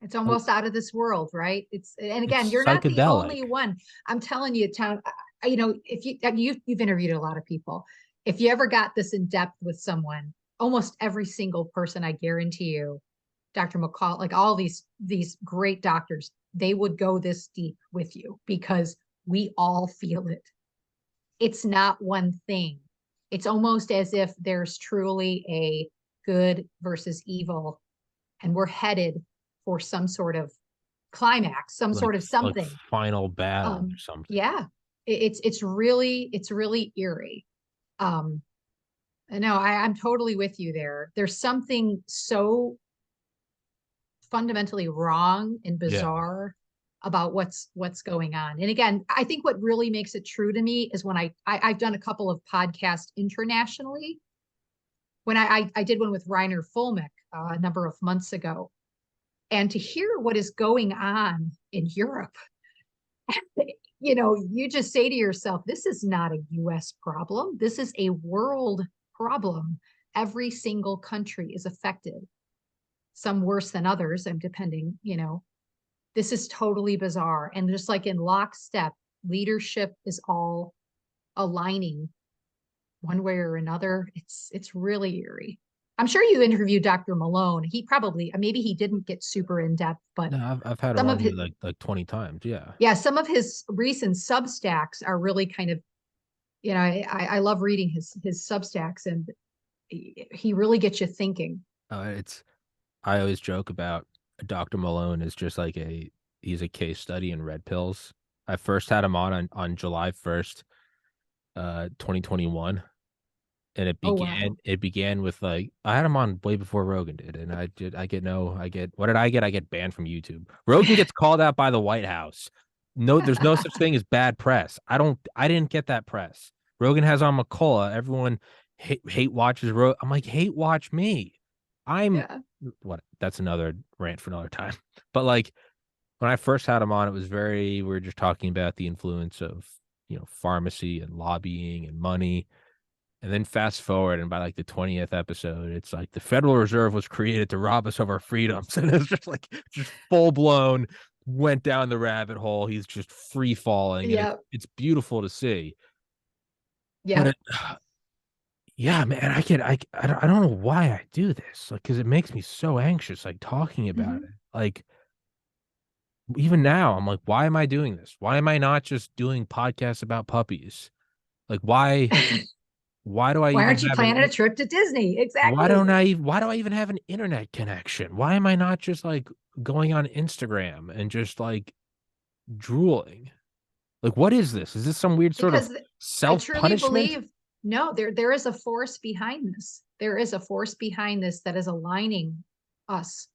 It's Like, almost out of this world, right? And again, it's you're not the psychedelic. only one. I'm telling you, town. If you've interviewed a lot of people, if you ever got this in depth with someone, almost every single person, I guarantee you, Dr. McCall, like all these great doctors, they would go this deep with you because we all feel it. It's not one thing. It's almost as if there's truly a good versus evil, and we're headed for some sort of climax, some like sort of like something. final battle or Um, something. yeah, it's really eerie. Um, no, I'm totally with you there. There's something so fundamentally wrong and Yeah. bizarre about what's going on. And again, I think what really makes it true to me is when I've done a couple of podcasts internationally. When I did one with Reiner Fulmick a number of months ago, and to hear what is going on in Europe, you just say to yourself, this is not a US problem. This is a world problem. Every single country is affected, some worse than others. I'm depending. This is totally bizarre. And just like in lockstep, leadership is all aligning one way or another. It's really eerie. I'm sure you interviewed Dr. Malone. He probably, maybe he didn't get super in depth, but No, I've had him some on of here his, like 20 times. Yeah. yeah, some of his recent Substacks are really kind of, I love reading his Substacks, and he really gets you thinking. It's I always joke about Dr. Malone is just like he's a case study in red pills. I first had him on July 1st, 2021. And it Oh began wow. it began with, like, I had him on way before Rogan did, and I get what did I get? I get banned from YouTube. Rogan gets called out by the White House. No, there's no such thing as bad press. I didn't get that press. Rogan has on McCullough. Everyone hate watches Rogan. I'm like, hate watch me. I'm Yeah. what that's another rant for another time. But like when I first had him on, it was we were just talking about the influence of, pharmacy and lobbying and money. And then fast forward, and by like the 20th episode, it's like the Federal Reserve was created to rob us of our freedoms. And it's just like, just full blown. went down the rabbit hole. He's just free falling, and Yeah. it's beautiful to see. But Yeah. yeah, man, I don't know why I do this, like, because it makes me so anxious, like talking about Mhm. it. Like even now, I'm like, why am I doing this? Why am I not just doing podcasts about puppies? Like, why do I Why even aren't you have planning a trip to Disney? Exactly. why do I even have an internet connection? Why am I not just like going on Instagram and just like drooling? Like, what is this? Is this some weird sort of Because I truly self-punishment? believe no, there is a force behind this. There is a force behind this that is aligning us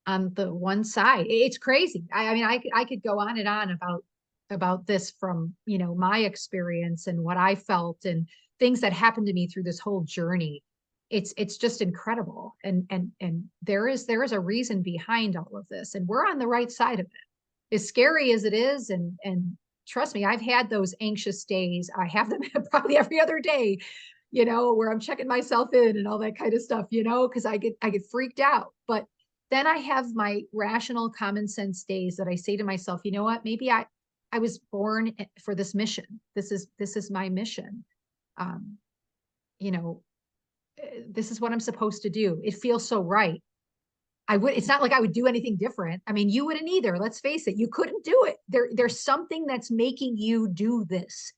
on the one side. It's crazy. I mean, I could go on and on about this from, my experience and what I felt and things that happened to me through this whole journey. It's just incredible. And there is a reason behind all of this. And we're on the right side of it. As scary as it is, and trust me, I've had those anxious days. I have them probably every other day, where I'm checking myself in and all that kind of stuff, because I get freaked out. But then I have my rational common sense days that I say to myself, you know what, maybe I was born for this mission. This is my mission. um you know this is what I'm supposed to do. It feels so right. It's not like I would do anything different. I mean, you wouldn't either. Let's face it. You couldn't do it. There's something that's making you do this.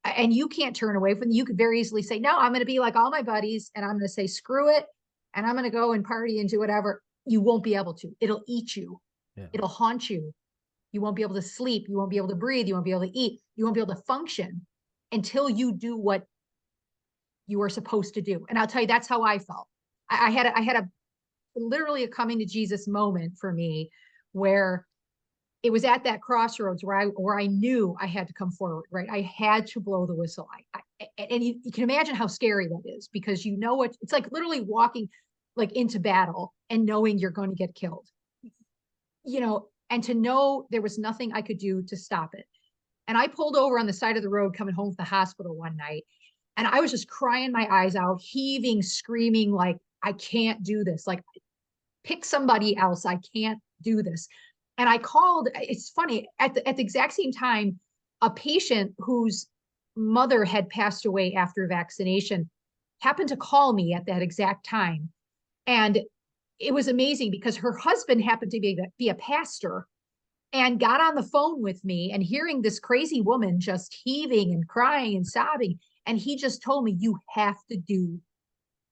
And you can't turn away from it. You could very easily say, no, I'm going to be like all my buddies and I'm going to say, screw it. And I'm going to go and party and do whatever. You won't be able to. It'll eat you. Yeah. It'll haunt you. You won't be able to sleep. You won't be able to breathe. You won't be able to eat. You won't be able to function until you do what you are supposed to do. And I'll tell you, that's how I felt. I had a literally a coming to Jesus moment for me, where it was at that crossroads where I knew I had to come forward, right? I had to blow the whistle. And you can imagine how scary that is, because what it's like, literally walking like into battle and knowing you're going to get killed, and to know there was nothing I could do to stop it. And I pulled over on the side of the road coming home from the hospital one night, and I was just crying my eyes out, heaving, screaming, like, I can't do this. Like, pick somebody else. I can't do this. And I called, it's funny, at the exact same time, a patient whose mother had passed away after vaccination happened to call me at that exact time. And it was amazing because her husband happened to be a pastor and got on the phone with me, and hearing this crazy woman just heaving and crying and sobbing. And he just told me, you have to do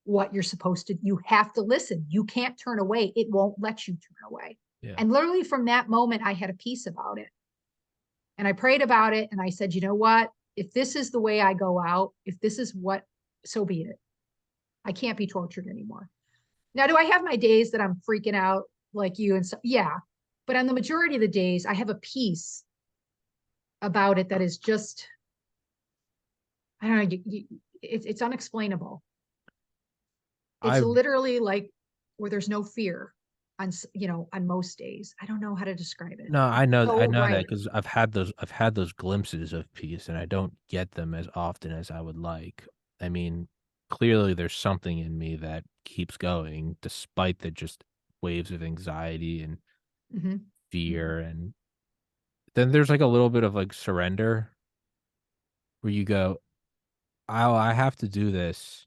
what you're supposed to. You have to listen. You can't turn away. It won't let you turn away. Yeah. And literally from that moment, I had a peace about it. And I prayed about it. And I said, you know what? If this is the way I go out, if this is what, so be it. I can't be tortured anymore. Now, do I have my days that I'm freaking out like you and so? Yeah. But on the majority of the days, I have a peace about it that is just, I don't know, it's unexplainable. It's I literally like where there's no fear on most days. I don't know how to describe it. No, It's I so know that right. because I've had those glimpses of peace, and I don't get them as often as I would like. I mean, clearly there's something in me that keeps going despite the just waves of anxiety and Mm-hmm. fear, and then there's like a little bit of like surrender where you go, "Oh, I have to do this."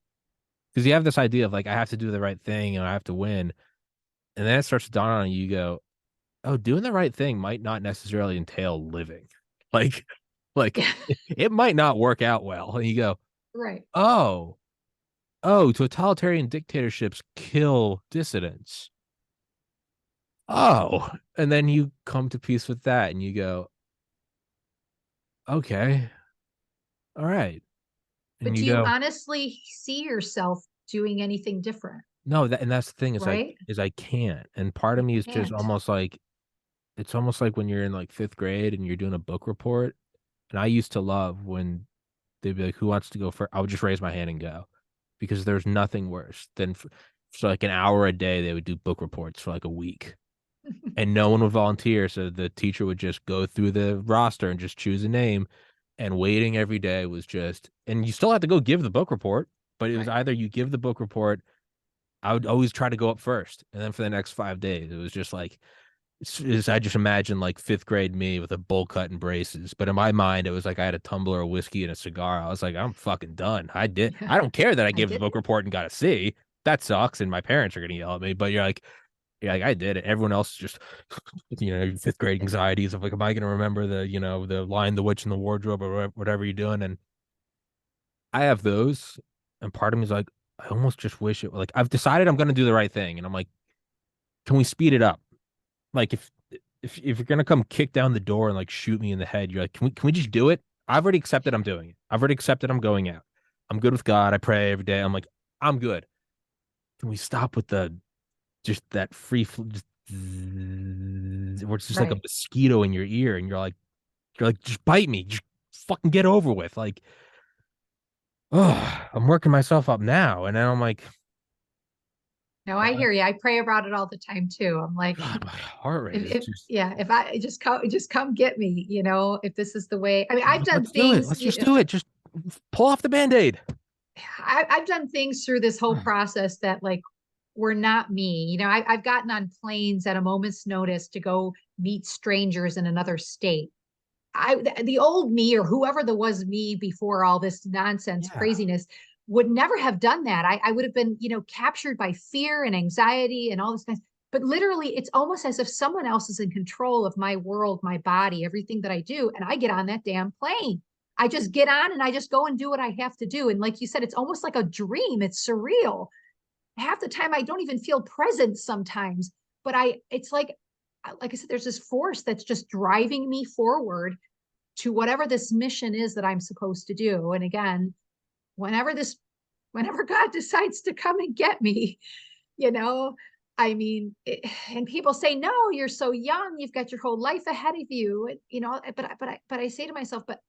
Because you have this idea of like I have to do the right thing and I have to win, and then it starts to dawn on you. You go, oh, doing the right thing might not necessarily entail living. Like like, Yeah. it might not work out well, and you go, Right. "Oh, oh, totalitarian dictatorships kill dissidents. Oh," and then you come to peace with that, and you go, "Okay, alright," But and you do you go, honestly see yourself doing anything different? "No," and that's the thing Right? is I can't, and part of You me is just can't. almost like it's almost like when you're in, like, 5th grade and you're doing a book report, and I used to love when they'd be like, "Who wants to go first?" I would just raise my hand and go, because there's nothing worse than for like an hour a day, they would do book reports for like a week, and no one would volunteer, so the teacher would just go through the roster and just choose a name, and waiting every day was just and you still have to go give the book report, but it was Right. either you give the book report. I would always try to go up first, and then for the next 5 days, it was just like I just imagine like fifth grade me with a bowl cut and braces. But in my mind, it was like I had a tumbler of whiskey and a cigar. I was like, I'm fucking done. Yeah, I don't care that I I gave the did book it. report and got a C. That sucks, and my parents are gonna yell at me. But you're like, I did it. Everyone else is just, fifth grade anxieties of like, am I gonna remember the Lion, the Witch, and the Wardrobe, or whatever you're doing? And I have those, and part of me is like, I almost just wish it like I've decided I'm gonna do the right thing, and I'm like, can we speed it up? Like if you're gonna come kick down the door and like shoot me in the head, you're like, can we just do it? I've already accepted I'm doing it. I've already accepted I'm going out. I'm good with God. I pray every day. I'm like, I'm good. Can we stop with the just that just where it's just like a Right. mosquito in your ear, and you're like, just bite me, just fucking get over with. Like, oh, I'm working myself up now, and then I'm like, No, I God, hear you. I pray about it all the time too. I'm like, God, my heart rate is if just. yeah, if I just come get me, if this is the way. I mean, I've done Let's do it. things, Let's just do it. Just pull off the band-aid. I've done things through this whole process that like were not me. I've gotten on planes at a moment's notice to go meet strangers in another state. The old me or whoever there was me before all this nonsense Yeah. craziness would never have done that. I would have been, captured by fear and anxiety and all this kind. But literally, it's almost as if someone else is in control of my world, my body, everything that I do, and I get on that damn plane. I just get on and I just go and do what I have to do. And like you said, it's almost like a dream. It's surreal. Half the time, I don't even feel present sometimes. But it's like I said, there's this force that's just driving me forward to whatever this mission is that I'm supposed to do. And again, whenever whenever God decides to come and get me, you know, I mean, and people say, no, you're so young. You've got your whole life ahead of you. But I say to myself, but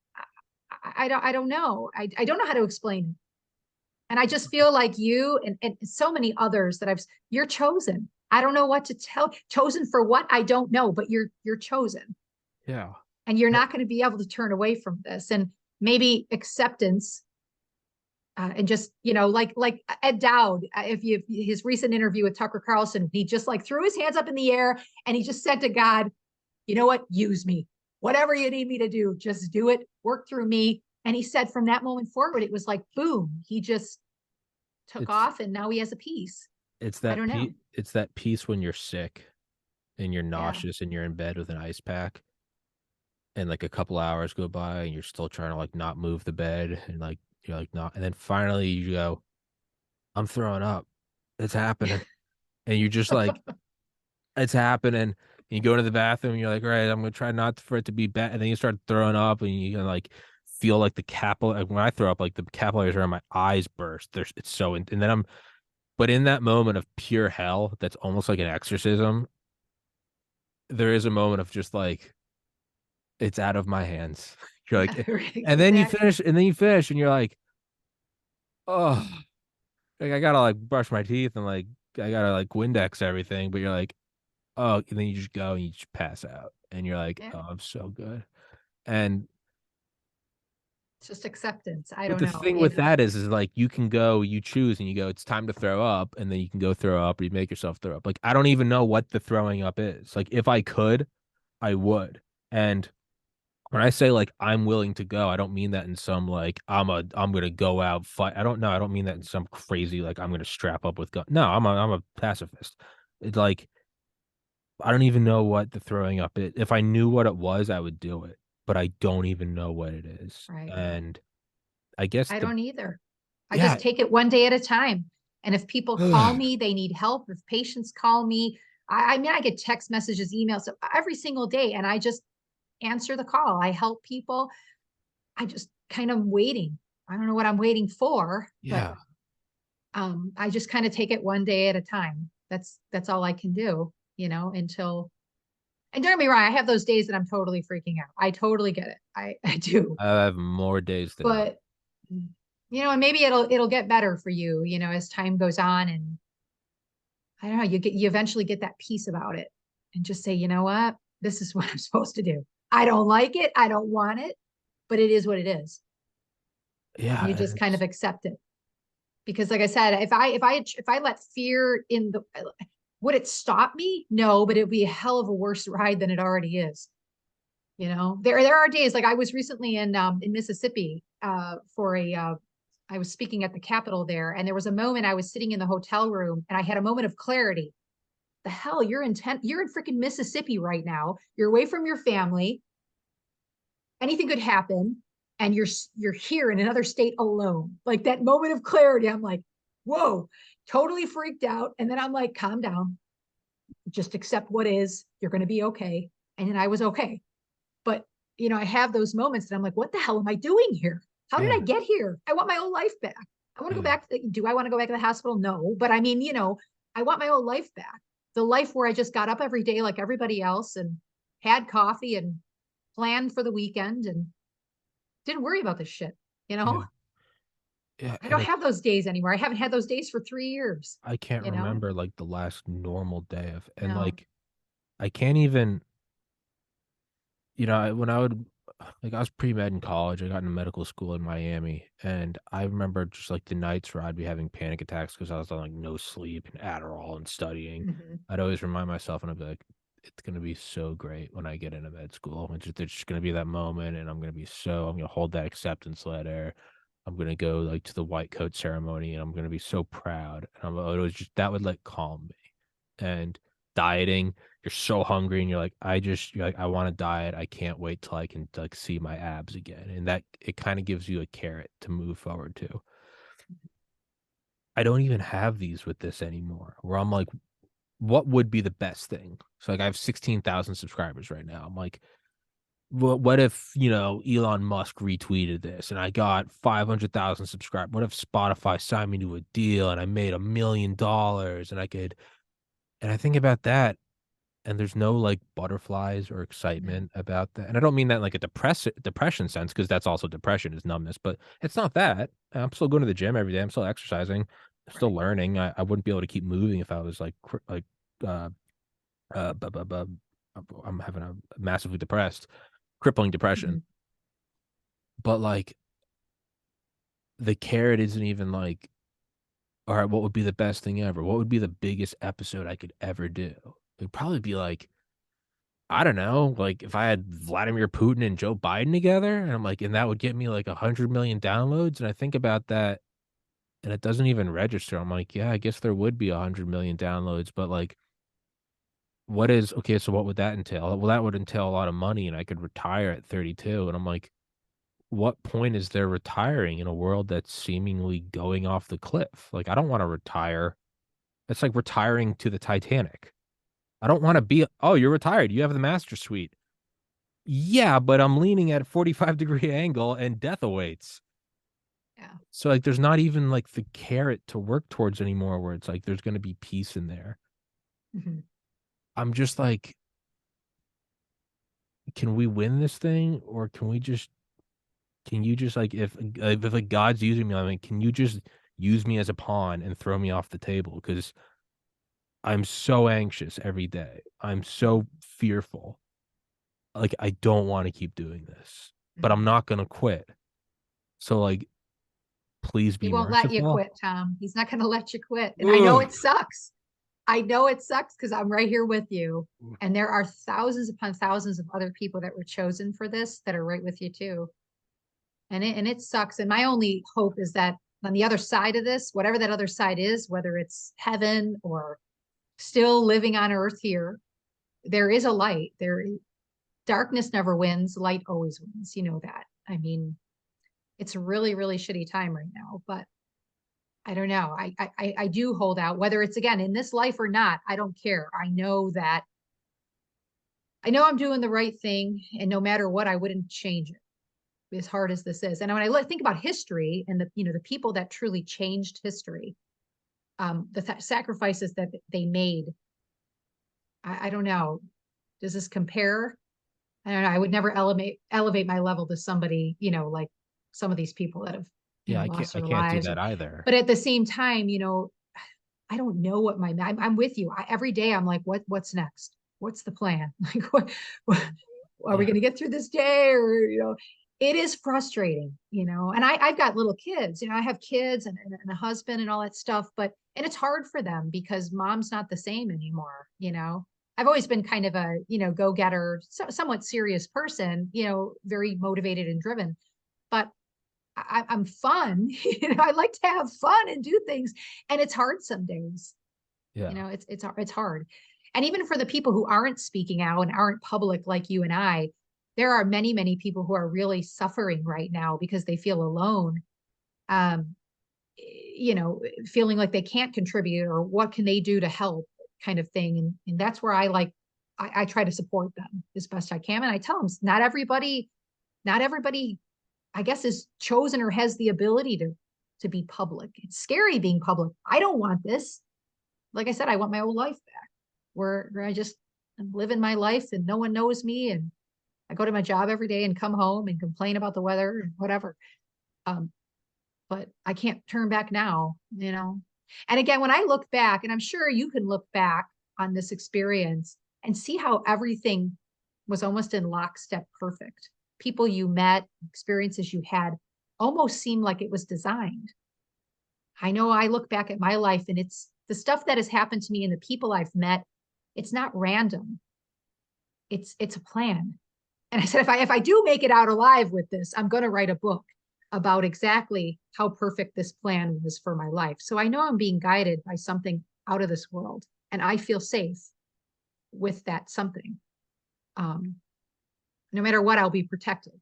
I don't know. I don't know how to explain it. And I just feel like you and so many others you're chosen. I don't know what to tell. Chosen for what? I don't know, but you're chosen Yeah. and you're not going to be able to turn away from this. And maybe acceptance and just like Ed Dowd, if you his recent interview with Tucker Carlson, he just like threw his hands up in the air and he just said to God, you know what, use me, whatever you need me to do, just do it, work through me. And he said from that moment forward, it was like boom, he just took It's off and now he has a peace. I don't know. it's that piece when you're sick and you're Yeah. nauseous and you're in bed with an ice pack and like a couple hours go by and you're still trying to like not move the bed and like you're like not and then finally you go, I'm throwing up. It's happening. And you're just like, it's happening. And you go into the bathroom and you're like, all right, I'm gonna try not for it to be bad. And then you start throwing up and you can like feel like the capillary like when I throw up, like the capillaries around my eyes burst. It's so and then I'm but in that moment of pure hell, that's almost like an exorcism. There is a moment of just like it's out of my hands. You're like, Exactly. and then you finish, and you're like, oh, like I gotta like brush my teeth and like I gotta like Windex everything, but you're like, oh, and then you just go and you just pass out, and you're like, Yeah. oh, I'm so good. And It's just acceptance. I but don't the know. thing with that is like you can go, you choose, and you go, it's time to throw up, and then you can go throw up, or you make yourself throw up. Like I don't even know what the throwing up is. Like if I could, I would. And when I say like I'm willing to go, I don't mean that in some like I'm gonna go out fight. I don't know. I don't mean that in some crazy like I'm gonna strap up with gun. No, I'm a pacifist. It's like I don't even know what the throwing up is. If I knew what it was, I would do it, but I don't even know what it is. Right. And I guess I the don't either. I yeah, just take it one day at a time. And if people call me, they need help. If patients call me, I mean, I get text messages, emails every single day, and I just answer the call. I help people. I just kind of waiting. I don't know what I'm waiting for, but yeah, I just kind of take it one day at a time. That's all I can do, until. And don't get me wrong, I have those days that I'm totally freaking out. I totally get it. I do. I have more days than not. But and maybe it'll get better for you, as time goes on, and I don't know, you eventually get that peace about it and just say, you know what, this is what I'm supposed to do. I don't like it, I don't want it, but it is what it is. And Yeah, you just kind of accept it. Because like I said, if I let fear in the Would it stop me? No, but it'd be a hell of a worse ride than it already is. You know, there are days, like I was recently in Mississippi for I was speaking at the Capitol there, and there was a moment I was sitting in the hotel room and I had a moment of clarity. The hell, you're in freaking Mississippi right now. You're away from your family. Anything could happen, and you're here in another state alone. Like that moment of clarity, I'm like, whoa, totally freaked out. And then I'm like, calm down, just accept what is. You're going to be okay. And then I was okay. But you know, I have those moments and I'm like, what the hell am I doing here? How did Yeah. I get here? I want my old life back. I want to go Yeah. back. Do I want to go back to the hospital? No. But I mean, you know, I want my old life back. The life where I just got up every day like everybody else and had coffee and planned for the weekend and didn't worry about this shit. You know, Yeah. Yeah. I And don't have those days anymore. I haven't had those days for 3 years, I can't you know? remember like the last normal day of, and No. like, I can't even, when I would, like, I was pre-med in college. I got into medical school in Miami, and I remember just like the nights where I'd be having panic attacks because I was on like no sleep and Adderall and studying. Mm-hmm. I'd always remind myself, and I'd be like, it's gonna be so great when I get into med school. There's just gonna be that moment, and I'm gonna hold that acceptance letter. I'm gonna go like to the white coat ceremony, and I'm gonna be so proud. And it was just that would like calm me. And dieting, you're so hungry and you're like, I want to diet. I can't wait till I can like see my abs again. And that it kind of gives you a carrot to move forward to. I don't even have these with this anymore, where I'm like, what would be the best thing? So like I have 16,000 subscribers right now. I'm like, what if, Elon Musk retweeted this and I got 500,000 subscribers? What if Spotify signed me to a deal and I made $1 million and and I think about that. And there's no, like, butterflies or No. excitement about that, and I don't mean that in, like, a depression sense, because that's also depression is numbness, but it's not that. I'm still going to the gym every day, I'm still exercising, I'm still Right. learning. I wouldn't be able to keep moving if I was, uh, bu bu bu I'm having a massively depressed, crippling depression, Mm-hmm. but, like, the carrot isn't even like, "Alright, what would be the best thing ever? What would be the biggest episode I could ever do?" It'd probably be like, I don't know, like, if I had Vladimir Putin and Joe Biden together, and I'm like, and that would get me, like, 100 million downloads, and I think about that, and it doesn't even register. I'm like, "Yeah, I guess there would be 100 million downloads," but, like, so what would that entail? Well, that would entail a lot of money, and I could retire at 32, and I'm like, what point is there retiring in a world that's seemingly going off the cliff? Like, I don't wanna retire. It's like retiring to the Titanic. I don't wanna be, "Oh, you're retired. You have the master suite." Yeah, but I'm leaning at a 45-degree angle and death awaits. Yeah. So, like, there's not even, like, the carrot to work towards anymore where it's like there's gonna be peace in there. Mm-hmm. I'm just like, "Can we win this thing, or can you just, like, if, like, God's using me, I mean, can you just use me as a pawn and throw me off the table? Because 'Cause I'm so anxious every day. I'm so fearful. Like, I don't wanna keep doing this, but I'm Mm-hmm. not gonna quit. So, like, please He be won't let you merciful." quit, Tom. He's not going to let you quit. And I know Ugh. it sucks. I know it sucks because I'm right here with you. And there are thousands upon thousands of other people that were chosen for this that are right with you too. And it sucks. And my only hope is that on the other side of this, whatever that other side is, whether it's heaven or still living on earth here, there is a light. Darkness never wins, light always wins. You know that. I mean, it's a really, really shitty time right now, but I don't know. I do hold out, whether it's again in this life or not. I don't care. I know I'm doing the right thing, and no matter what, I wouldn't change it. As hard as this is, and when I think about history and the people that truly changed history, the sacrifices that they made, I don't know. Does this compare? I don't know. I would never elevate my level to somebody, like some of these people that have, Yeah, lost I their can't do lives. that either. But at the same time, I don't know what I'm with you. Every day I'm like, what's next? What's the plan? Like, what are we Yeah. going to get through this day? Or, it is frustrating, and I've got little kids, I have kids and a husband and all that stuff, and it's hard for them because mom's not the same anymore. I've always been kind of a, go-getter, somewhat serious person, very motivated and driven, but I'm fun. I like to have fun and do things, and it's hard some days. Yeah. It's hard. And even for the people who aren't speaking out and aren't public like you and I, there are many, many people who are really suffering right now because they feel alone. Um, Feeling like they can't contribute or what can they do to help kind of thing. And that's where I try to support them as best I can. And I tell them not everybody, I guess, is chosen or has the ability to be public. It's scary being public. I don't want this. Like I said, I want my old life back where I'm living my life and no one knows me. And I go to my job every day and come home and complain about the weather and whatever. Um, but I can't turn back now. And again, when I look back, and I'm sure you can look back on this experience and see how everything was almost in lockstep perfect. People you met, experiences you had almost seemed like it was designed. I know I look back at my life and it's the stuff that has happened to me and the people I've met, it's not random. It's a plan. And I said, if I do make it out alive with this, I'm going to write a book about exactly how perfect this plan was for my life. So I know I'm being guided by something out of this world, and I feel safe with that something. No matter what, I'll be protected.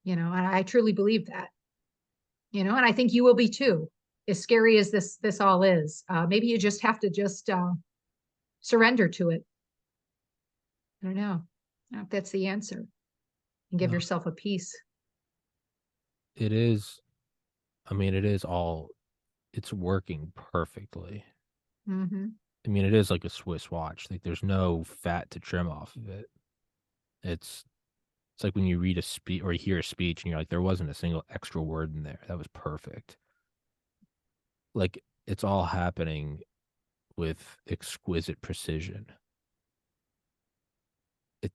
And I truly believe that. And I think you will be too. As scary as this all is, maybe you just have to surrender to it. I don't know. I don't know if that's the answer, and give No, yourself a peace. it is. I mean, it's working perfectly. Mm-hmm. I mean, it is like a Swiss watch. Like there's no fat to trim off of it. It's it's like when you read a speech or you hear a speech and you're like, there wasn't a single extra word in there. That was perfect. Like it's all happening with exquisite precision. It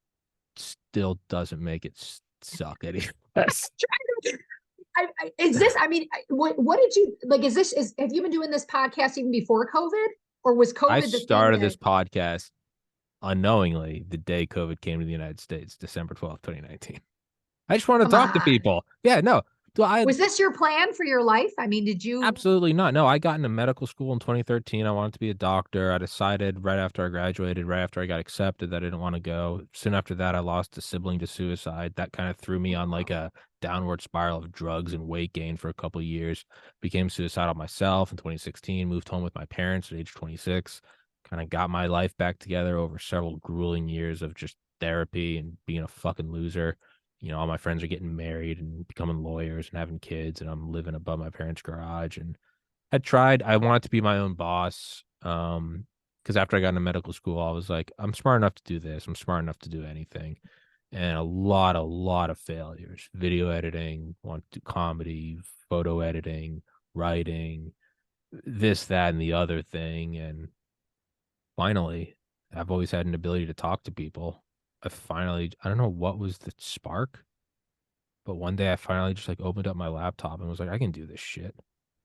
still doesn't make it suck any less. Is this? I mean, what did you like? Have you been doing this podcast even before COVID, or was I COVID the thing started that? this podcast unknowingly the day COVID came to the United States, December 12th, 2019. I just want to Come talk to on, people. Yeah, no. I was this your plan for your life? I mean, did you? Absolutely not. No, I got into medical school in 2013. I wanted to be a doctor. I decided right after I graduated, right after I got accepted, that I didn't want to go. Soon after that, I lost a sibling to suicide. That kind of threw me on like a downward spiral of drugs and weight gain for a couple of years. Became suicidal myself in 2016, moved home with my parents at age 26, kind of got my life back together over several grueling years of just therapy and being a fucking loser. All my friends are getting married and becoming lawyers and having kids, and I'm living above my parents' garage. And I wanted to be my own boss. Because after I got into medical school, I was like, I'm smart enough to do this. I'm smart enough to do anything. And a lot of failures. Video editing, want to do comedy, photo editing, writing, this, that, and the other thing. And finally, I've always had an ability to talk to people. I don't know what was the spark, but one day I finally just like opened up my laptop and was like, I can do this shit.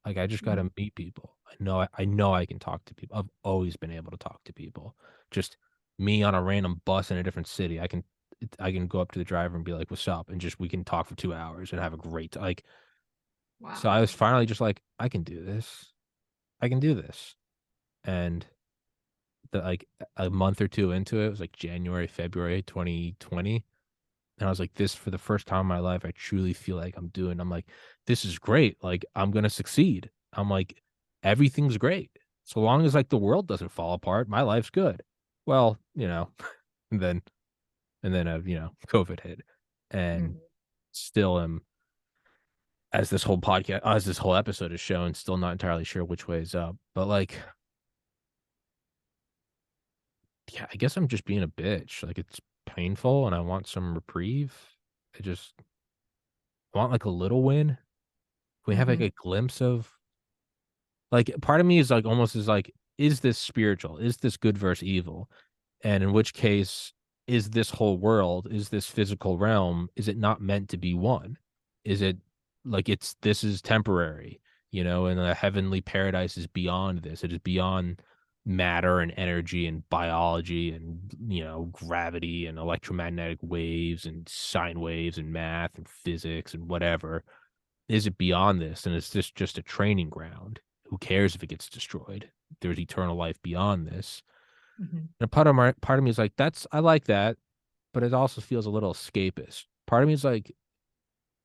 Like I just got to meet people. I know I can talk to people. I've always been able to talk to people. Just me on a random bus in a different city. I can go up to the driver and be like, "What's up?" and just we can talk for 2 hours and have a great like. So I Wow. was finally just like, I can do this. I can do this. And like a month or two into it, it was like January, February 2020. And I was like, this for the first time in my life, I truly feel like I'm like, this is great. Like, I'm gonna succeed. I'm like, everything's great. So long as like the world doesn't fall apart, my life's good. Well, and then COVID hit. And Mhm. still am, as this whole episode has shown, still not entirely sure which way is up. But like, yeah, I guess I'm just being a bitch. Like it's painful and I want some reprieve. I want like a little win. Can we have like Mhm. a glimpse of like part of me is like almost is like, is this spiritual? Is this good versus evil? And in which case, is this whole world, is this physical realm, is it not meant to be one? Is it like this is temporary, and the heavenly paradise is beyond this. It is beyond matter and energy and biology and, gravity and electromagnetic waves and sine waves and math and physics and whatever. Is it beyond this? And is this just a training ground? Who cares if it gets destroyed? There's eternal life beyond this. Mhm. And part of me is like, I like that, but it also feels a little escapist. Part of me is like,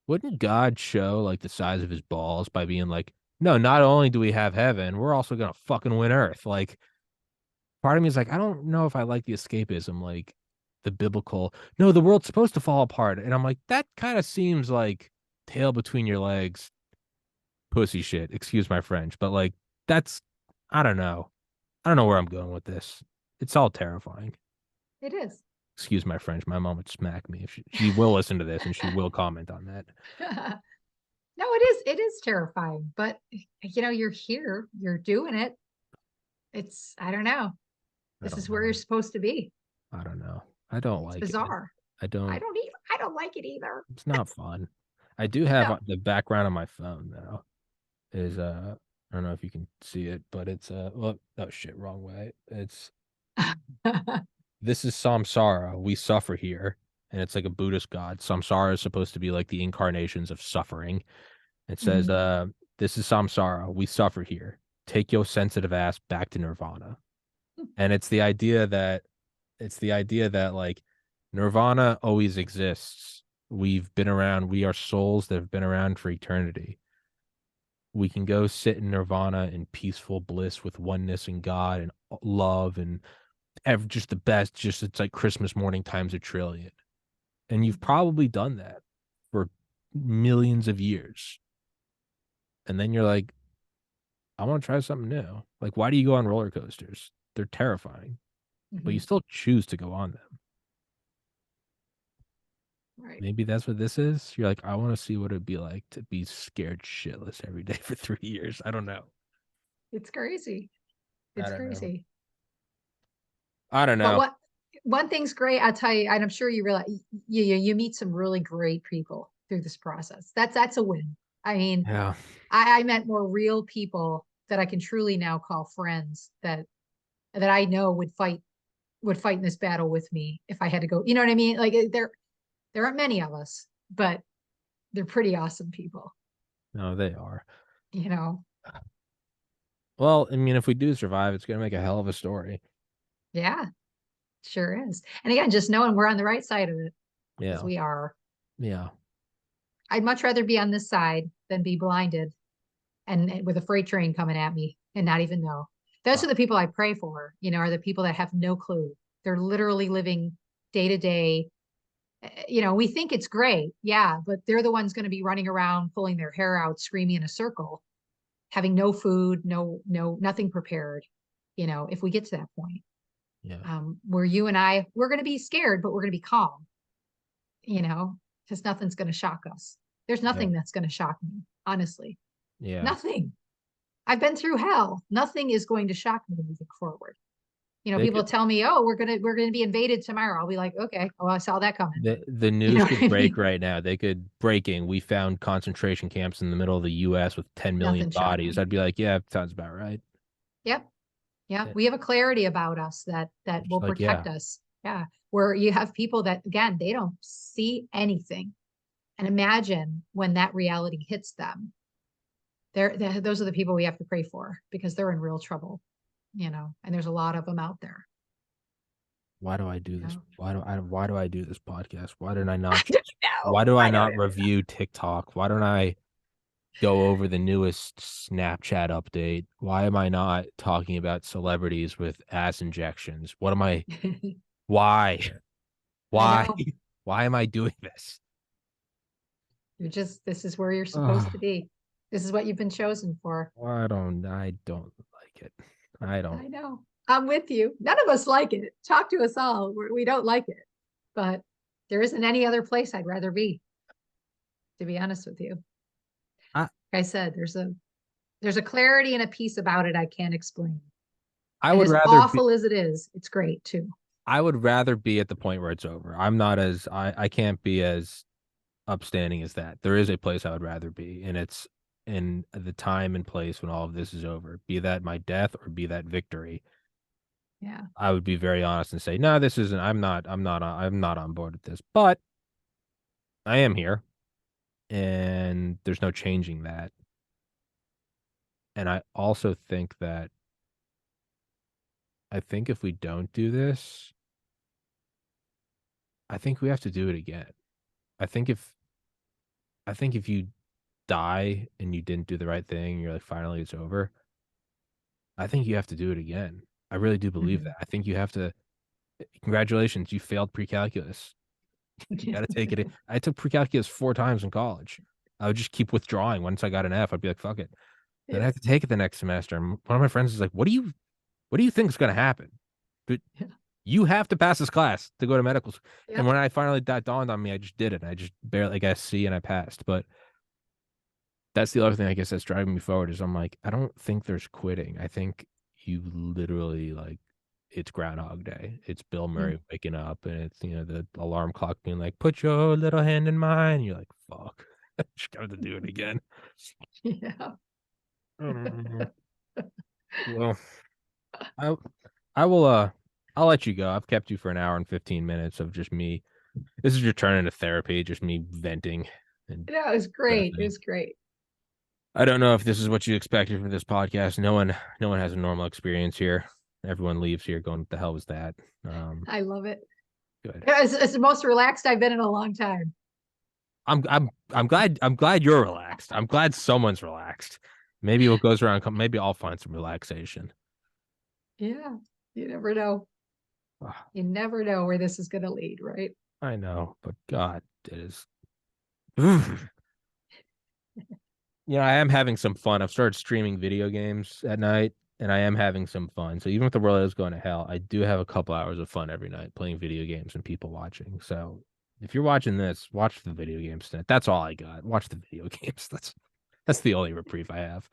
wouldn't God show like the size of his balls by being like, no, not only do we have heaven, we're also gonna fucking win Earth. Like, part of me is like, I don't know if I like the escapism, like the biblical, no, the world's supposed to fall apart. And I'm like, that kind of seems like tail between your legs, pussy shit. Excuse my French, but like that's I don't know. I don't know where I'm going with this. It's all terrifying. It is. Excuse my French. My mom would smack me if she will listen to this and she will comment on that. No, it is terrifying, but you're here, you're doing it. I don't know. I This don't is where you're know. supposed to be. I don't know. I don't It's like it. bizarre. I don't. I don't like it either. It's not fun. I do have No. the background on my phone though. Is I don't know if you can see it, but it's well, oh shit, wrong way. It's this is samsara. We suffer here, and it's like a Buddhist god. Samsara is supposed to be like the incarnations of suffering. It says, Mhm. this is samsara. We suffer here. Take your sensitive ass back to nirvana. And it's the idea that like nirvana always exists. We've been around. We are souls that have been around for eternity. We can go sit in nirvana in peaceful bliss with oneness and God and love and just the best. Just it's like Christmas morning times a trillion. And you've probably done that for millions of years. And then you're like, I want to try something new. Like, why do you go on roller coasters? They're terrifying, but you Mhm. still choose to go on them. Right. Maybe that's what this is. You're like, I want to see what it'd be like to be scared shitless every day for 3 years. I don't know. It's crazy. I It's don't know. crazy. I don't But know. one thing's great, I'll tell you, and I'm sure you realize you meet some really great people through this process. That's a win. I mean, Yeah. I met more real people that I can truly now call friends that I know would fight in this battle with me if I had to go. You know what I mean? Like there aren't many of us, but they're pretty awesome people. No, they are. You know? Well, I mean, if we do survive, it's gonna make a hell of a story. Yeah, sure is. And again, just knowing we're on the right side of it because Yeah. we are. Yeah. I'd much rather be on this side than be blinded and with a freight train coming at me and not even know. Those Uh, are the people I pray for, are the people that have no clue. They're literally living day to day. We think it's great. Yeah, but they're the ones going to be running around, pulling their hair out, screaming in a circle, having no food, nothing prepared. If we get to that point, yeah. where you and we're going to be scared, but we're going to be calm, because nothing's going to shock us. There's Yeah. nothing that's going to shock me, honestly. Yeah. Nothing. I've been through hell. Nothing is going to shock me moving forward. They People could tell me, "Oh, we're gonna be invaded tomorrow." I'll be like, "Okay, oh, I saw that coming." the You news know what could I break mean? right now. They could breaking. We found concentration camps in the middle of the US with 10 million Nothing bodies. shocking. I'd be like, yeah, sounds about right. Yep. Yeah. Yeah. We have a clarity about us that Just will like, yeah. protect us. Yeah. Where you have people that again, they don't see anything. And imagine when that reality hits them. Those are the people we have to pray for because they're in real trouble, and there's a lot of them out there. Why do I do You this? know? Why do I do this podcast? Why did I I not don't just know. why do I I don't not know. review TikTok? Why don't I go over the newest Snapchat update? Why am I not talking about celebrities with ass injections? What am I why? I Why? know. Why am I doing this? This is where you're supposed to Oh, be. This is what you've been chosen for. I don't like it. I don't. I know. I'm with you. None of us like it. Talk to us all. We don't like it, but there isn't any other place I'd rather be, to be honest with you. I Like I said, there's a clarity and a peace about it I can't explain. I And would as rather be awful as it is, it's great too. I would rather be at the point where it's over. I can't be as upstanding as that. There is a place I would rather be, and it's in the time and place when all of this is over. Be that my death or be that victory. Yeah. I would be very honest and say, no, this isn't. I'm not on board with this. But I am here, and there's no changing that. And I also think that I think if we don't do this, I think we have to do it again. I think if I think if you die and you didn't do the right thing, you're like, finally it's over. I think you have to do it again. I really do believe Mhm. that. I think you have to. Congratulations, you failed pre-calculus. You got to take it. I took pre-calculus 4 times in college. I would just keep withdrawing. Once I got an F, I'd be like, fuck it. Then I Yeah. have to take it the next semester. And one of my friends is like, what do you think is going to happen? But Yeah. you have to pass this class to go to medical school. And Yep. when I finally that dawned on me, I just did it. I just barely got C and I passed. But that's the other thing I guess that's driving me forward is I'm like, I don't think there's quitting. I think you literally like it's Groundhog Day. It's Bill Murray Mm. waking up and it's the alarm clock being like, put your little hand in mine. And you're like, fuck. Just got to do it again. Yeah. Mm, well, I I will I'll let you go. I've kept you for an hour and 15 minutes of just me. This is your turn into therapy, just me venting and Yeah, it was great. It stressing. was great. I don't know if this is what you expected from this podcast. No one has a normal experience here. Everyone leaves here going, "What the hell was that?" Um, I love it. good. It's the most relaxed I've been in a long time. I'm glad you're relaxed. I'm glad someone's relaxed. Maybe what goes around, maybe I'll find some relaxation. Yeah. You never know. Ah, You never know where this is going to lead, right? I know, but God, it is. I am having some fun. I've started streaming video games at night, and I am having some fun. So even if the world is going to hell, I do have a couple hours of fun every night playing video games and people watching. So if you're watching this, watch the video games tonight. That's all I got. Watch the video games. That's the only reprieve I have.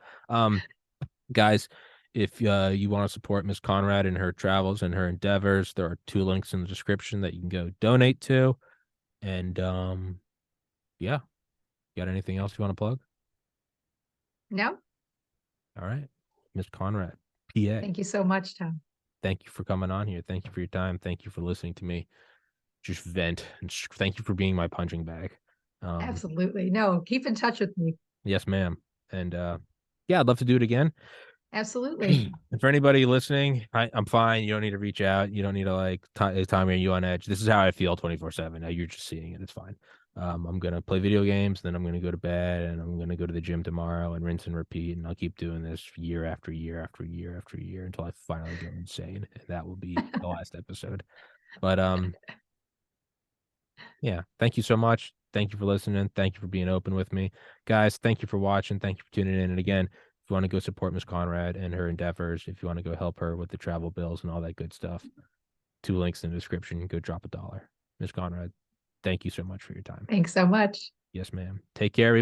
Guys, if you want to support Miss Conrad in her travels and her endeavors, there are 2 links in the description that you can go donate to. And yeah, got anything else you want to plug? No, All right. Miss Conrad, PA. thank you so much, Tom. Thank you for coming on here. Thank you for your time. Thank you for listening to me just vent. And thank you for being my punching bag. Um, Absolutely. No, keep in touch with me. yes, ma'am. And yeah, I'd love to do it again. Absolutely. And for anybody listening, I'm fine. You don't need to reach out. You don't need to like Tommy, are you on edge? This is how I feel 24/7. Now you're just seeing it. It's fine. I'm gonna play video games, then I'm gonna go to bed, and I'm gonna go to the gym tomorrow and rinse and repeat, and I'll keep doing this year after year after year after year until I finally go insane, and that will be the last episode. But yeah, thank you so much. Thank you for listening. Thank you for being open with me. Guys, thank you for watching. Thank you for tuning in. And again, if you want to go support Miss Conrad and her endeavors, if you want to go help her with the travel bills and all that good stuff, 2 links in the description. Go drop $1. Miss Conrad, thank you so much for your time. Thanks so much. Yes, ma'am. Take care, everybody.